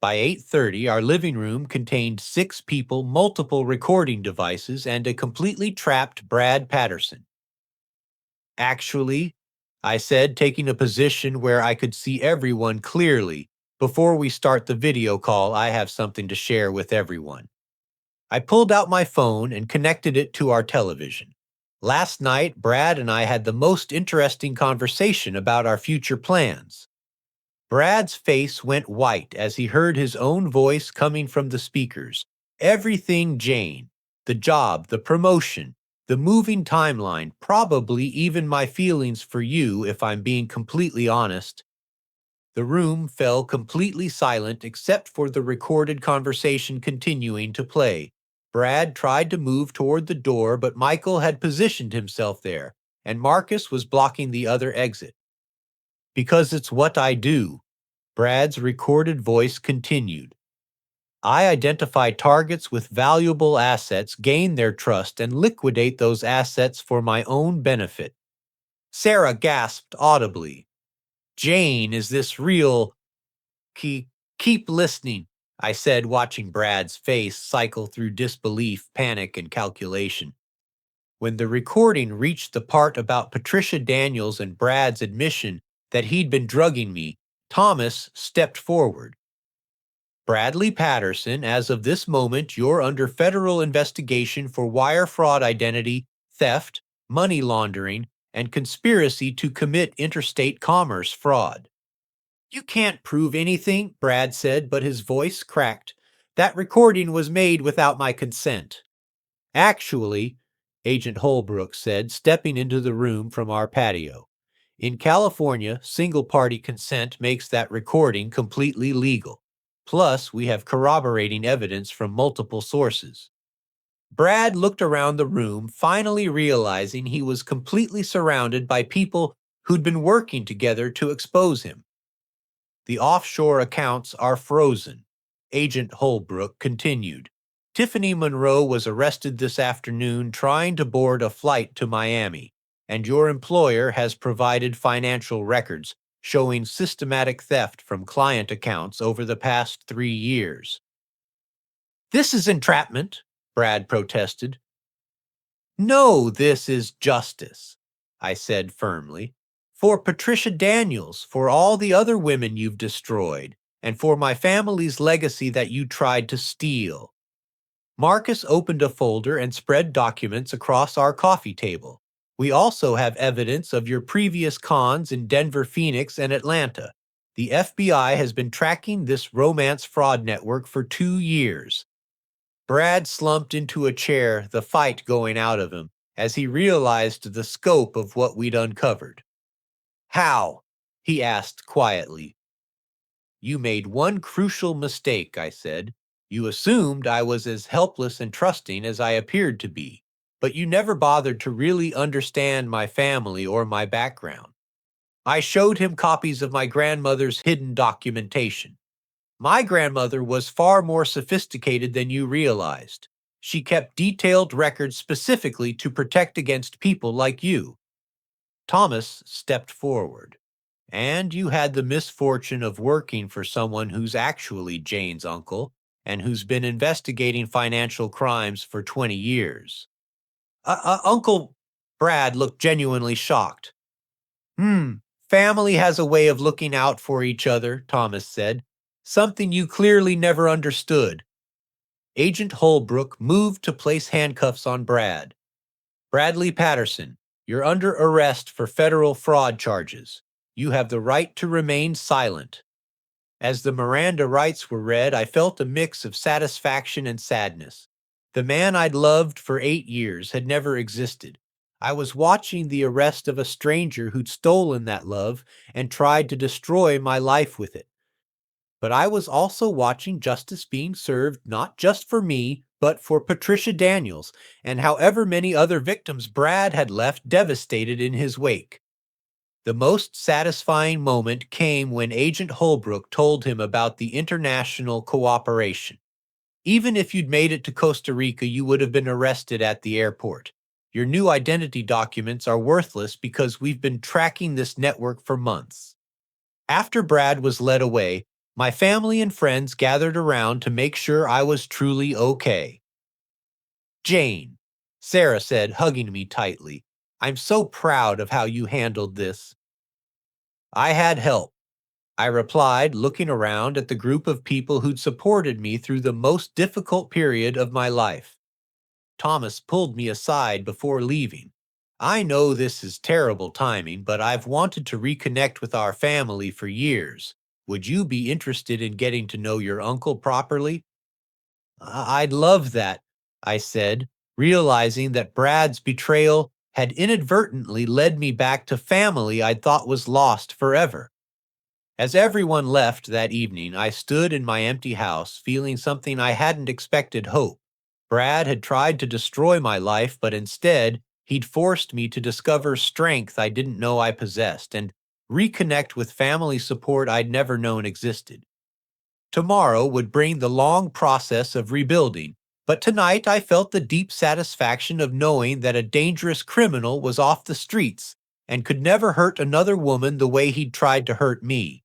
By 8:30, our living room contained 6 people, multiple recording devices, and a completely trapped Brad Patterson. Actually, I said, taking a position where I could see everyone clearly, before we start the video call, I have something to share with everyone. I pulled out my phone and connected it to our television. Last night, Brad and I had the most interesting conversation about our future plans. Brad's face went white as he heard his own voice coming from the speakers. Everything Jane, the job, the promotion, the moving timeline, probably even my feelings for you if I'm being completely honest. The room fell completely silent except for the recorded conversation continuing to play. Brad tried to move toward the door, but Michael had positioned himself there, and Marcus was blocking the other exit. Because it's what I do, Brad's recorded voice continued. I identify targets with valuable assets, gain their trust, and liquidate those assets for my own benefit. Sarah gasped audibly. Jane, is this real? Keep listening, I said, watching Brad's face cycle through disbelief, panic, and calculation. When the recording reached the part about Patricia Daniels and Brad's admission that he'd been drugging me, Thomas stepped forward. Bradley Patterson, as of this moment, you're under federal investigation for wire fraud, identity theft, money laundering, and conspiracy to commit interstate commerce fraud. You can't prove anything, Brad said, but his voice cracked. That recording was made without my consent. Actually, Agent Holbrook said, stepping into the room from our patio. In California, single-party consent makes that recording completely legal. Plus, we have corroborating evidence from multiple sources. Brad looked around the room, finally realizing he was completely surrounded by people who'd been working together to expose him. The offshore accounts are frozen, Agent Holbrook continued. Tiffany Monroe was arrested this afternoon trying to board a flight to Miami, and your employer has provided financial records showing systematic theft from client accounts over the past 3 years. This is entrapment, Brad protested. No, this is justice, I said firmly. For Patricia Daniels, for all the other women you've destroyed, and for my family's legacy that you tried to steal. Marcus opened a folder and spread documents across our coffee table. We also have evidence of your previous cons in Denver, Phoenix, and Atlanta. The FBI has been tracking this romance fraud network for 2 years. Brad slumped into a chair, the fight going out of him, as he realized the scope of what we'd uncovered. How? He asked quietly. You made one crucial mistake, I said. You assumed I was as helpless and trusting as I appeared to be, but you never bothered to really understand my family or my background. I showed him copies of my grandmother's hidden documentation. My grandmother was far more sophisticated than you realized. She kept detailed records specifically to protect against people like you. Thomas stepped forward. And you had the misfortune of working for someone who's actually Jane's uncle and who's been investigating financial crimes for 20 years. Uncle Brad looked genuinely shocked. Family has a way of looking out for each other, Thomas said. Something you clearly never understood. Agent Holbrook moved to place handcuffs on Brad. Bradley Patterson, you're under arrest for federal fraud charges. You have the right to remain silent. As the Miranda rights were read, I felt a mix of satisfaction and sadness. The man I'd loved for 8 years had never existed. I was watching the arrest of a stranger who'd stolen that love and tried to destroy my life with it. But I was also watching justice being served not just for me, but for Patricia Daniels and however many other victims Brad had left devastated in his wake. The most satisfying moment came when Agent Holbrook told him about the international cooperation. Even if you'd made it to Costa Rica, you would have been arrested at the airport. Your new identity documents are worthless because we've been tracking this network for months. After Brad was led away, my family and friends gathered around to make sure I was truly okay. Jane, Sarah said, hugging me tightly, I'm so proud of how you handled this. I had help, I replied, looking around at the group of people who'd supported me through the most difficult period of my life. Thomas pulled me aside before leaving. I know this is terrible timing, but I've wanted to reconnect with our family for years. Would you be interested in getting to know your uncle properly? I'd love that, I said, realizing that Brad's betrayal had inadvertently led me back to family I'd thought was lost forever. As everyone left that evening, I stood in my empty house, feeling something I hadn't expected: hope. Brad had tried to destroy my life, but instead, he'd forced me to discover strength I didn't know I possessed and reconnect with family support I'd never known existed. Tomorrow would bring the long process of rebuilding, but tonight I felt the deep satisfaction of knowing that a dangerous criminal was off the streets and could never hurt another woman the way he'd tried to hurt me.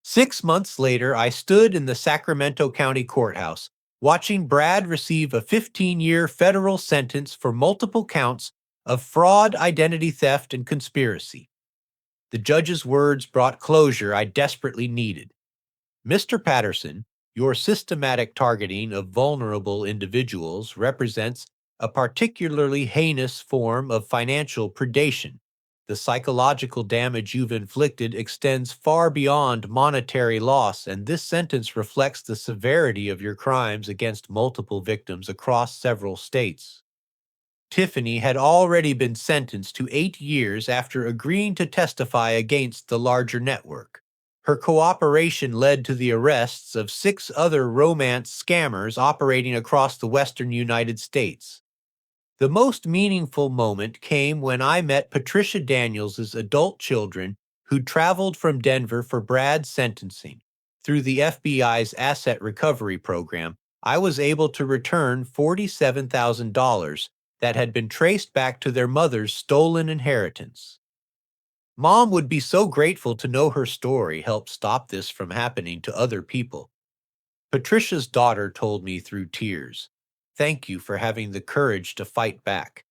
6 months later, I stood in the Sacramento County Courthouse, watching Brad receive a 15-year federal sentence for multiple counts of fraud, identity theft, and conspiracy. The judge's words brought closure I desperately needed. Mr. Patterson, your systematic targeting of vulnerable individuals represents a particularly heinous form of financial predation. The psychological damage you've inflicted extends far beyond monetary loss, and this sentence reflects the severity of your crimes against multiple victims across several states. Tiffany had already been sentenced to 8 years after agreeing to testify against the larger network. Her cooperation led to the arrests of 6 other romance scammers operating across the western United States. The most meaningful moment came when I met Patricia Daniels' adult children who traveled from Denver for Brad's sentencing. Through the FBI's asset recovery program, I was able to return $47,000 that had been traced back to their mother's stolen inheritance. Mom would be so grateful to know her story helped stop this from happening to other people. Patricia's daughter told me through tears, "Thank you for having the courage to fight back.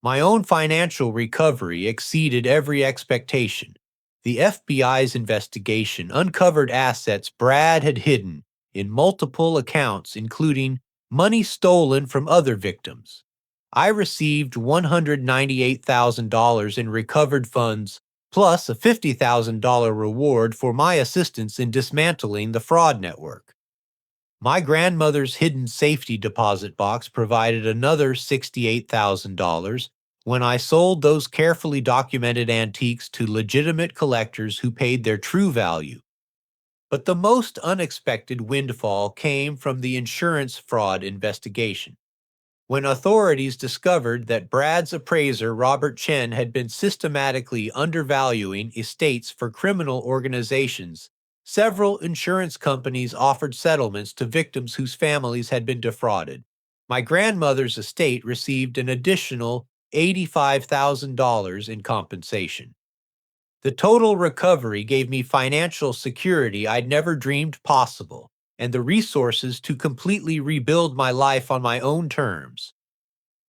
My own financial recovery exceeded every expectation. The FBI's investigation uncovered assets Brad had hidden in multiple accounts, including money stolen from other victims. I received $198,000 in recovered funds, plus a $50,000 reward for my assistance in dismantling the fraud network. My grandmother's hidden safety deposit box provided another $68,000 when I sold those carefully documented antiques to legitimate collectors who paid their true value. But the most unexpected windfall came from the insurance fraud investigation. When authorities discovered that Brad's appraiser, Robert Chen, had been systematically undervaluing estates for criminal organizations, several insurance companies offered settlements to victims whose families had been defrauded. My grandmother's estate received an additional $85,000 in compensation. The total recovery gave me financial security I'd never dreamed possible, and the resources to completely rebuild my life on my own terms.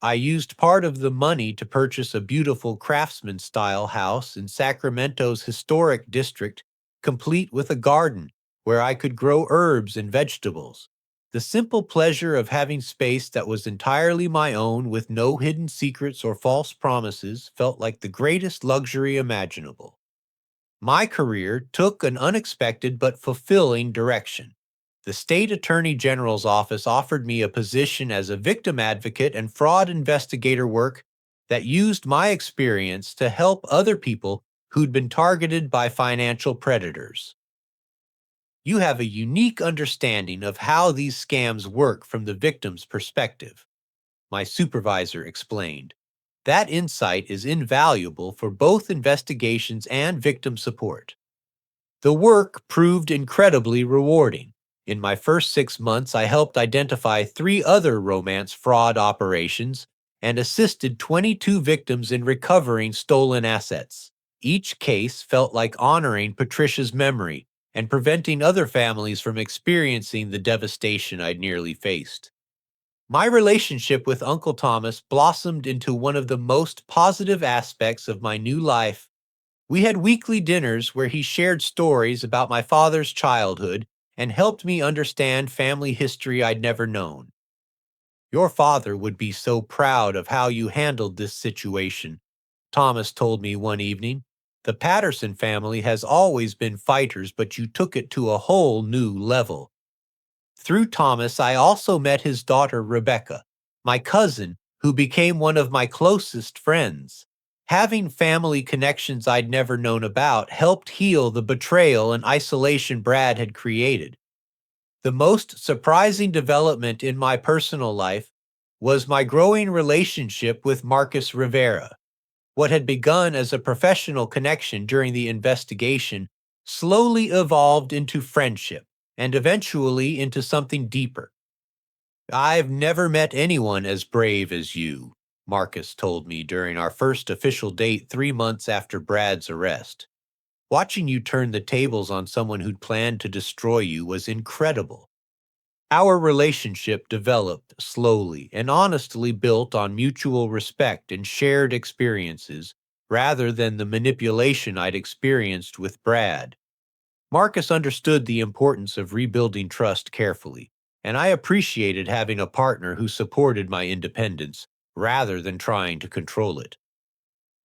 I used part of the money to purchase a beautiful craftsman-style house in Sacramento's historic district, complete with a garden where I could grow herbs and vegetables. The simple pleasure of having space that was entirely my own with no hidden secrets or false promises felt like the greatest luxury imaginable. My career took an unexpected but fulfilling direction. The state attorney general's office offered me a position as a victim advocate and fraud investigator work that used my experience to help other people who'd been targeted by financial predators. You have a unique understanding of how these scams work from the victim's perspective, my supervisor explained. That insight is invaluable for both investigations and victim support. The work proved incredibly rewarding. In my first 6 months, I helped identify 3 other romance fraud operations and assisted 22 victims in recovering stolen assets. Each case felt like honoring Patricia's memory and preventing other families from experiencing the devastation I'd nearly faced. My relationship with Uncle Thomas blossomed into one of the most positive aspects of my new life. We had weekly dinners where he shared stories about my father's childhood and helped me understand family history I'd never known. Your father would be so proud of how you handled this situation, Thomas told me one evening. The Patterson family has always been fighters, but you took it to a whole new level. Through Thomas, I also met his daughter, Rebecca, my cousin, who became one of my closest friends. Having family connections I'd never known about helped heal the betrayal and isolation Brad had created. The most surprising development in my personal life was my growing relationship with Marcus Rivera. What had begun as a professional connection during the investigation slowly evolved into friendship and eventually into something deeper. I've never met anyone as brave as you, Marcus told me during our first official date 3 months after Brad's arrest. Watching you turn the tables on someone who'd planned to destroy you was incredible. Our relationship developed slowly and honestly built on mutual respect and shared experiences rather than the manipulation I'd experienced with Brad. Marcus understood the importance of rebuilding trust carefully, and I appreciated having a partner who supported my independence rather than trying to control it.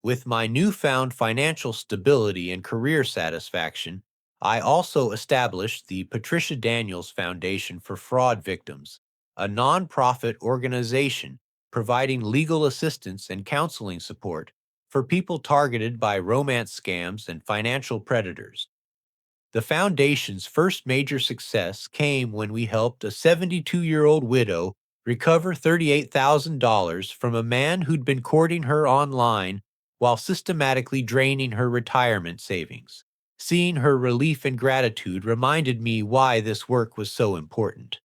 With my newfound financial stability and career satisfaction, I also established the Patricia Daniels Foundation for Fraud Victims, a nonprofit organization providing legal assistance and counseling support for people targeted by romance scams and financial predators. The foundation's first major success came when we helped a 72-year-old widow recover $38,000 from a man who'd been courting her online while systematically draining her retirement savings. Seeing her relief and gratitude reminded me why this work was so important.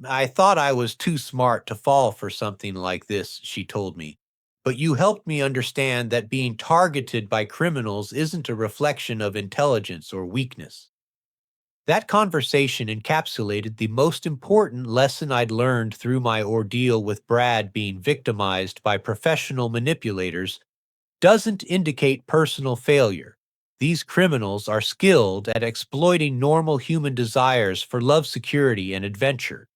I thought I was too smart to fall for something like this, she told me. But you helped me understand that being targeted by criminals isn't a reflection of intelligence or weakness. That conversation encapsulated the most important lesson I'd learned through my ordeal with Brad being victimized by professional manipulators doesn't indicate personal failure. These criminals are skilled at exploiting normal human desires for love, security, and adventure.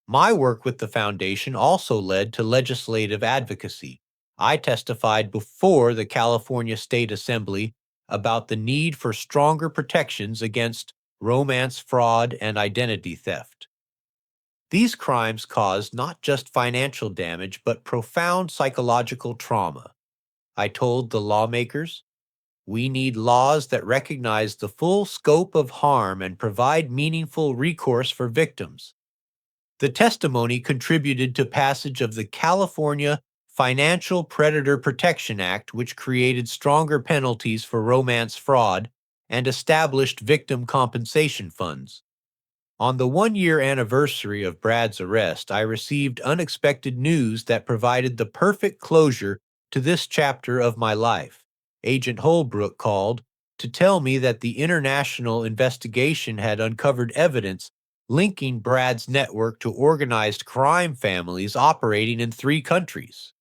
My work with the foundation also led to legislative advocacy. I testified before the California State Assembly about the need for stronger protections against romance fraud and identity theft. These crimes cause not just financial damage, but profound psychological trauma. I told the lawmakers, we need laws that recognize the full scope of harm and provide meaningful recourse for victims. The testimony contributed to passage of the California Financial Predator Protection Act, which created stronger penalties for romance fraud and established victim compensation funds. On the one-year anniversary of Brad's arrest, I received unexpected news that provided the perfect closure to this chapter of my life. Agent Holbrook called to tell me that the international investigation had uncovered evidence linking Brad's network to organized crime families operating in 3 countries.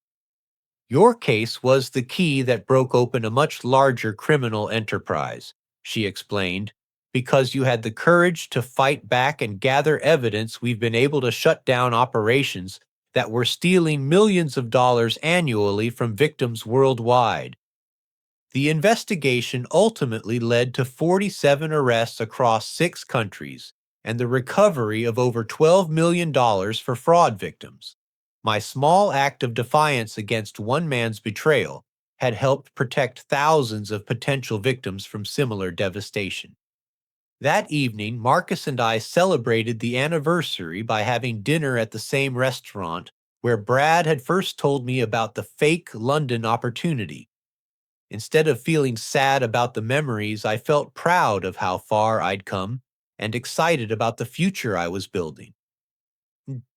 Your case was the key that broke open a much larger criminal enterprise, she explained. Because you had the courage to fight back and gather evidence, we've been able to shut down operations that were stealing millions of dollars annually from victims worldwide. The investigation ultimately led to 47 arrests across 6 countries and the recovery of over $12 million for fraud victims. My small act of defiance against one man's betrayal had helped protect thousands of potential victims from similar devastation. That evening, Marcus and I celebrated the anniversary by having dinner at the same restaurant where Brad had first told me about the fake London opportunity. Instead of feeling sad about the memories, I felt proud of how far I'd come and excited about the future I was building.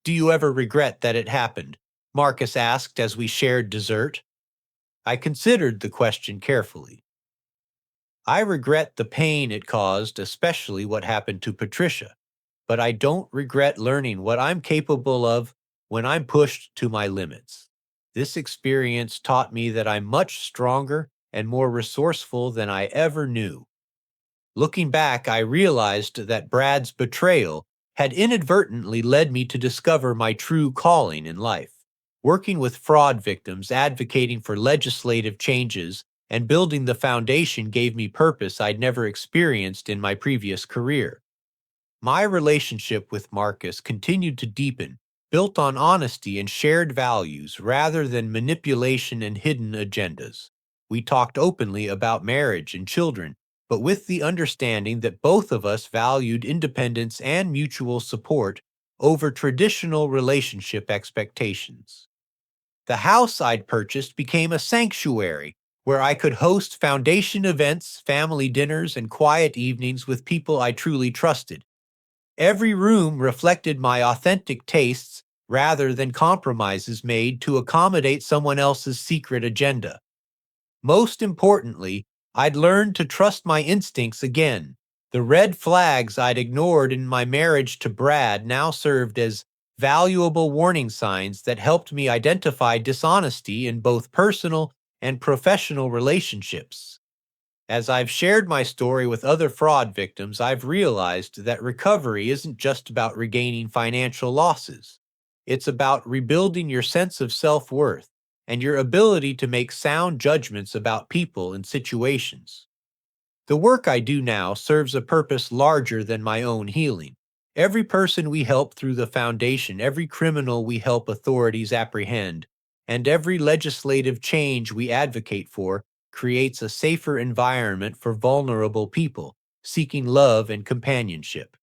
Do you ever regret that it happened? Marcus asked as we shared dessert. I considered the question carefully. I regret the pain it caused, especially what happened to Patricia, but I don't regret learning what I'm capable of when I'm pushed to my limits. This experience taught me that I'm much stronger and more resourceful than I ever knew. Looking back, I realized that Brad's betrayal had inadvertently led me to discover my true calling in life. Working with fraud victims, advocating for legislative changes, and building the foundation gave me purpose I'd never experienced in my previous career. My relationship with Marcus continued to deepen, built on honesty and shared values rather than manipulation and hidden agendas. We talked openly about marriage and children, but with the understanding that both of us valued independence and mutual support over traditional relationship expectations. The house I'd purchased became a sanctuary where I could host foundation events, family dinners, and quiet evenings with people I truly trusted. Every room reflected my authentic tastes rather than compromises made to accommodate someone else's secret agenda. Most importantly, I'd learned to trust my instincts again. The red flags I'd ignored in my marriage to Brad now served as valuable warning signs that helped me identify dishonesty in both personal and professional relationships. As I've shared my story with other fraud victims, I've realized that recovery isn't just about regaining financial losses. It's about rebuilding your sense of self-worth and your ability to make sound judgments about people and situations. The work I do now serves a purpose larger than my own healing. Every person we help through the foundation, every criminal we help authorities apprehend, and every legislative change we advocate for creates a safer environment for vulnerable people seeking love and companionship.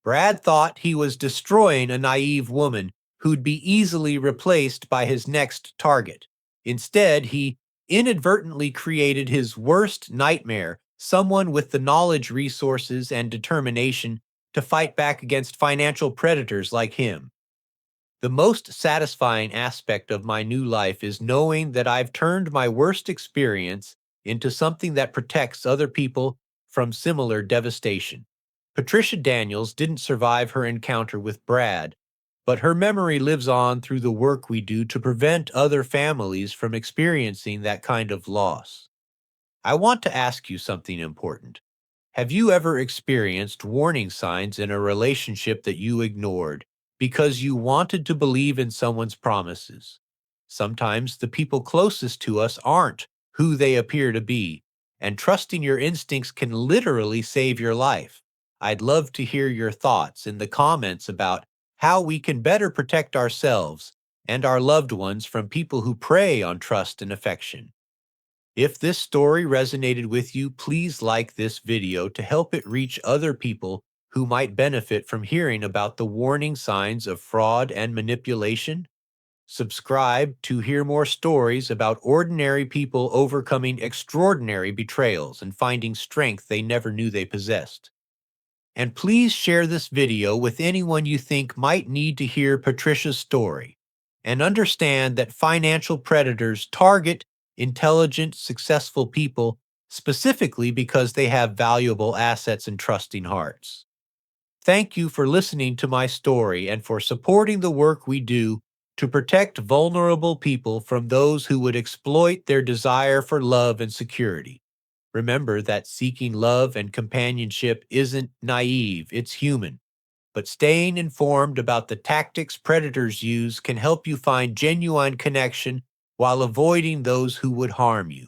Brad thought he was destroying a naive woman who'd be easily replaced by his next target. Instead, he inadvertently created his worst nightmare, someone with the knowledge, resources, and determination to fight back against financial predators like him. The most satisfying aspect of my new life is knowing that I've turned my worst experience into something that protects other people from similar devastation. Patricia Daniels didn't survive her encounter with Brad, but her memory lives on through the work we do to prevent other families from experiencing that kind of loss. I want to ask you something important. Have you ever experienced warning signs in a relationship that you ignored because you wanted to believe in someone's promises? Sometimes the people closest to us aren't who they appear to be, and trusting your instincts can literally save your life. I'd love to hear your thoughts in the comments about how we can better protect ourselves and our loved ones from people who prey on trust and affection. If this story resonated with you, please like this video to help it reach other people who might benefit from hearing about the warning signs of fraud and manipulation. Subscribe to hear more stories about ordinary people overcoming extraordinary betrayals and finding strength they never knew they possessed. And please share this video with anyone you think might need to hear Patricia's story. And understand that financial predators target intelligent, successful people specifically because they have valuable assets and trusting hearts. Thank you for listening to my story and for supporting the work we do to protect vulnerable people from those who would exploit their desire for love and security. Remember that seeking love and companionship isn't naive, it's human. But staying informed about the tactics predators use can help you find genuine connection while avoiding those who would harm you.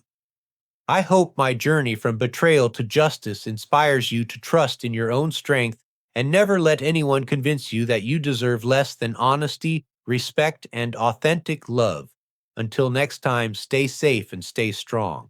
I hope my journey from betrayal to justice inspires you to trust in your own strength and never let anyone convince you that you deserve less than honesty, respect, and authentic love. Until next time, stay safe and stay strong.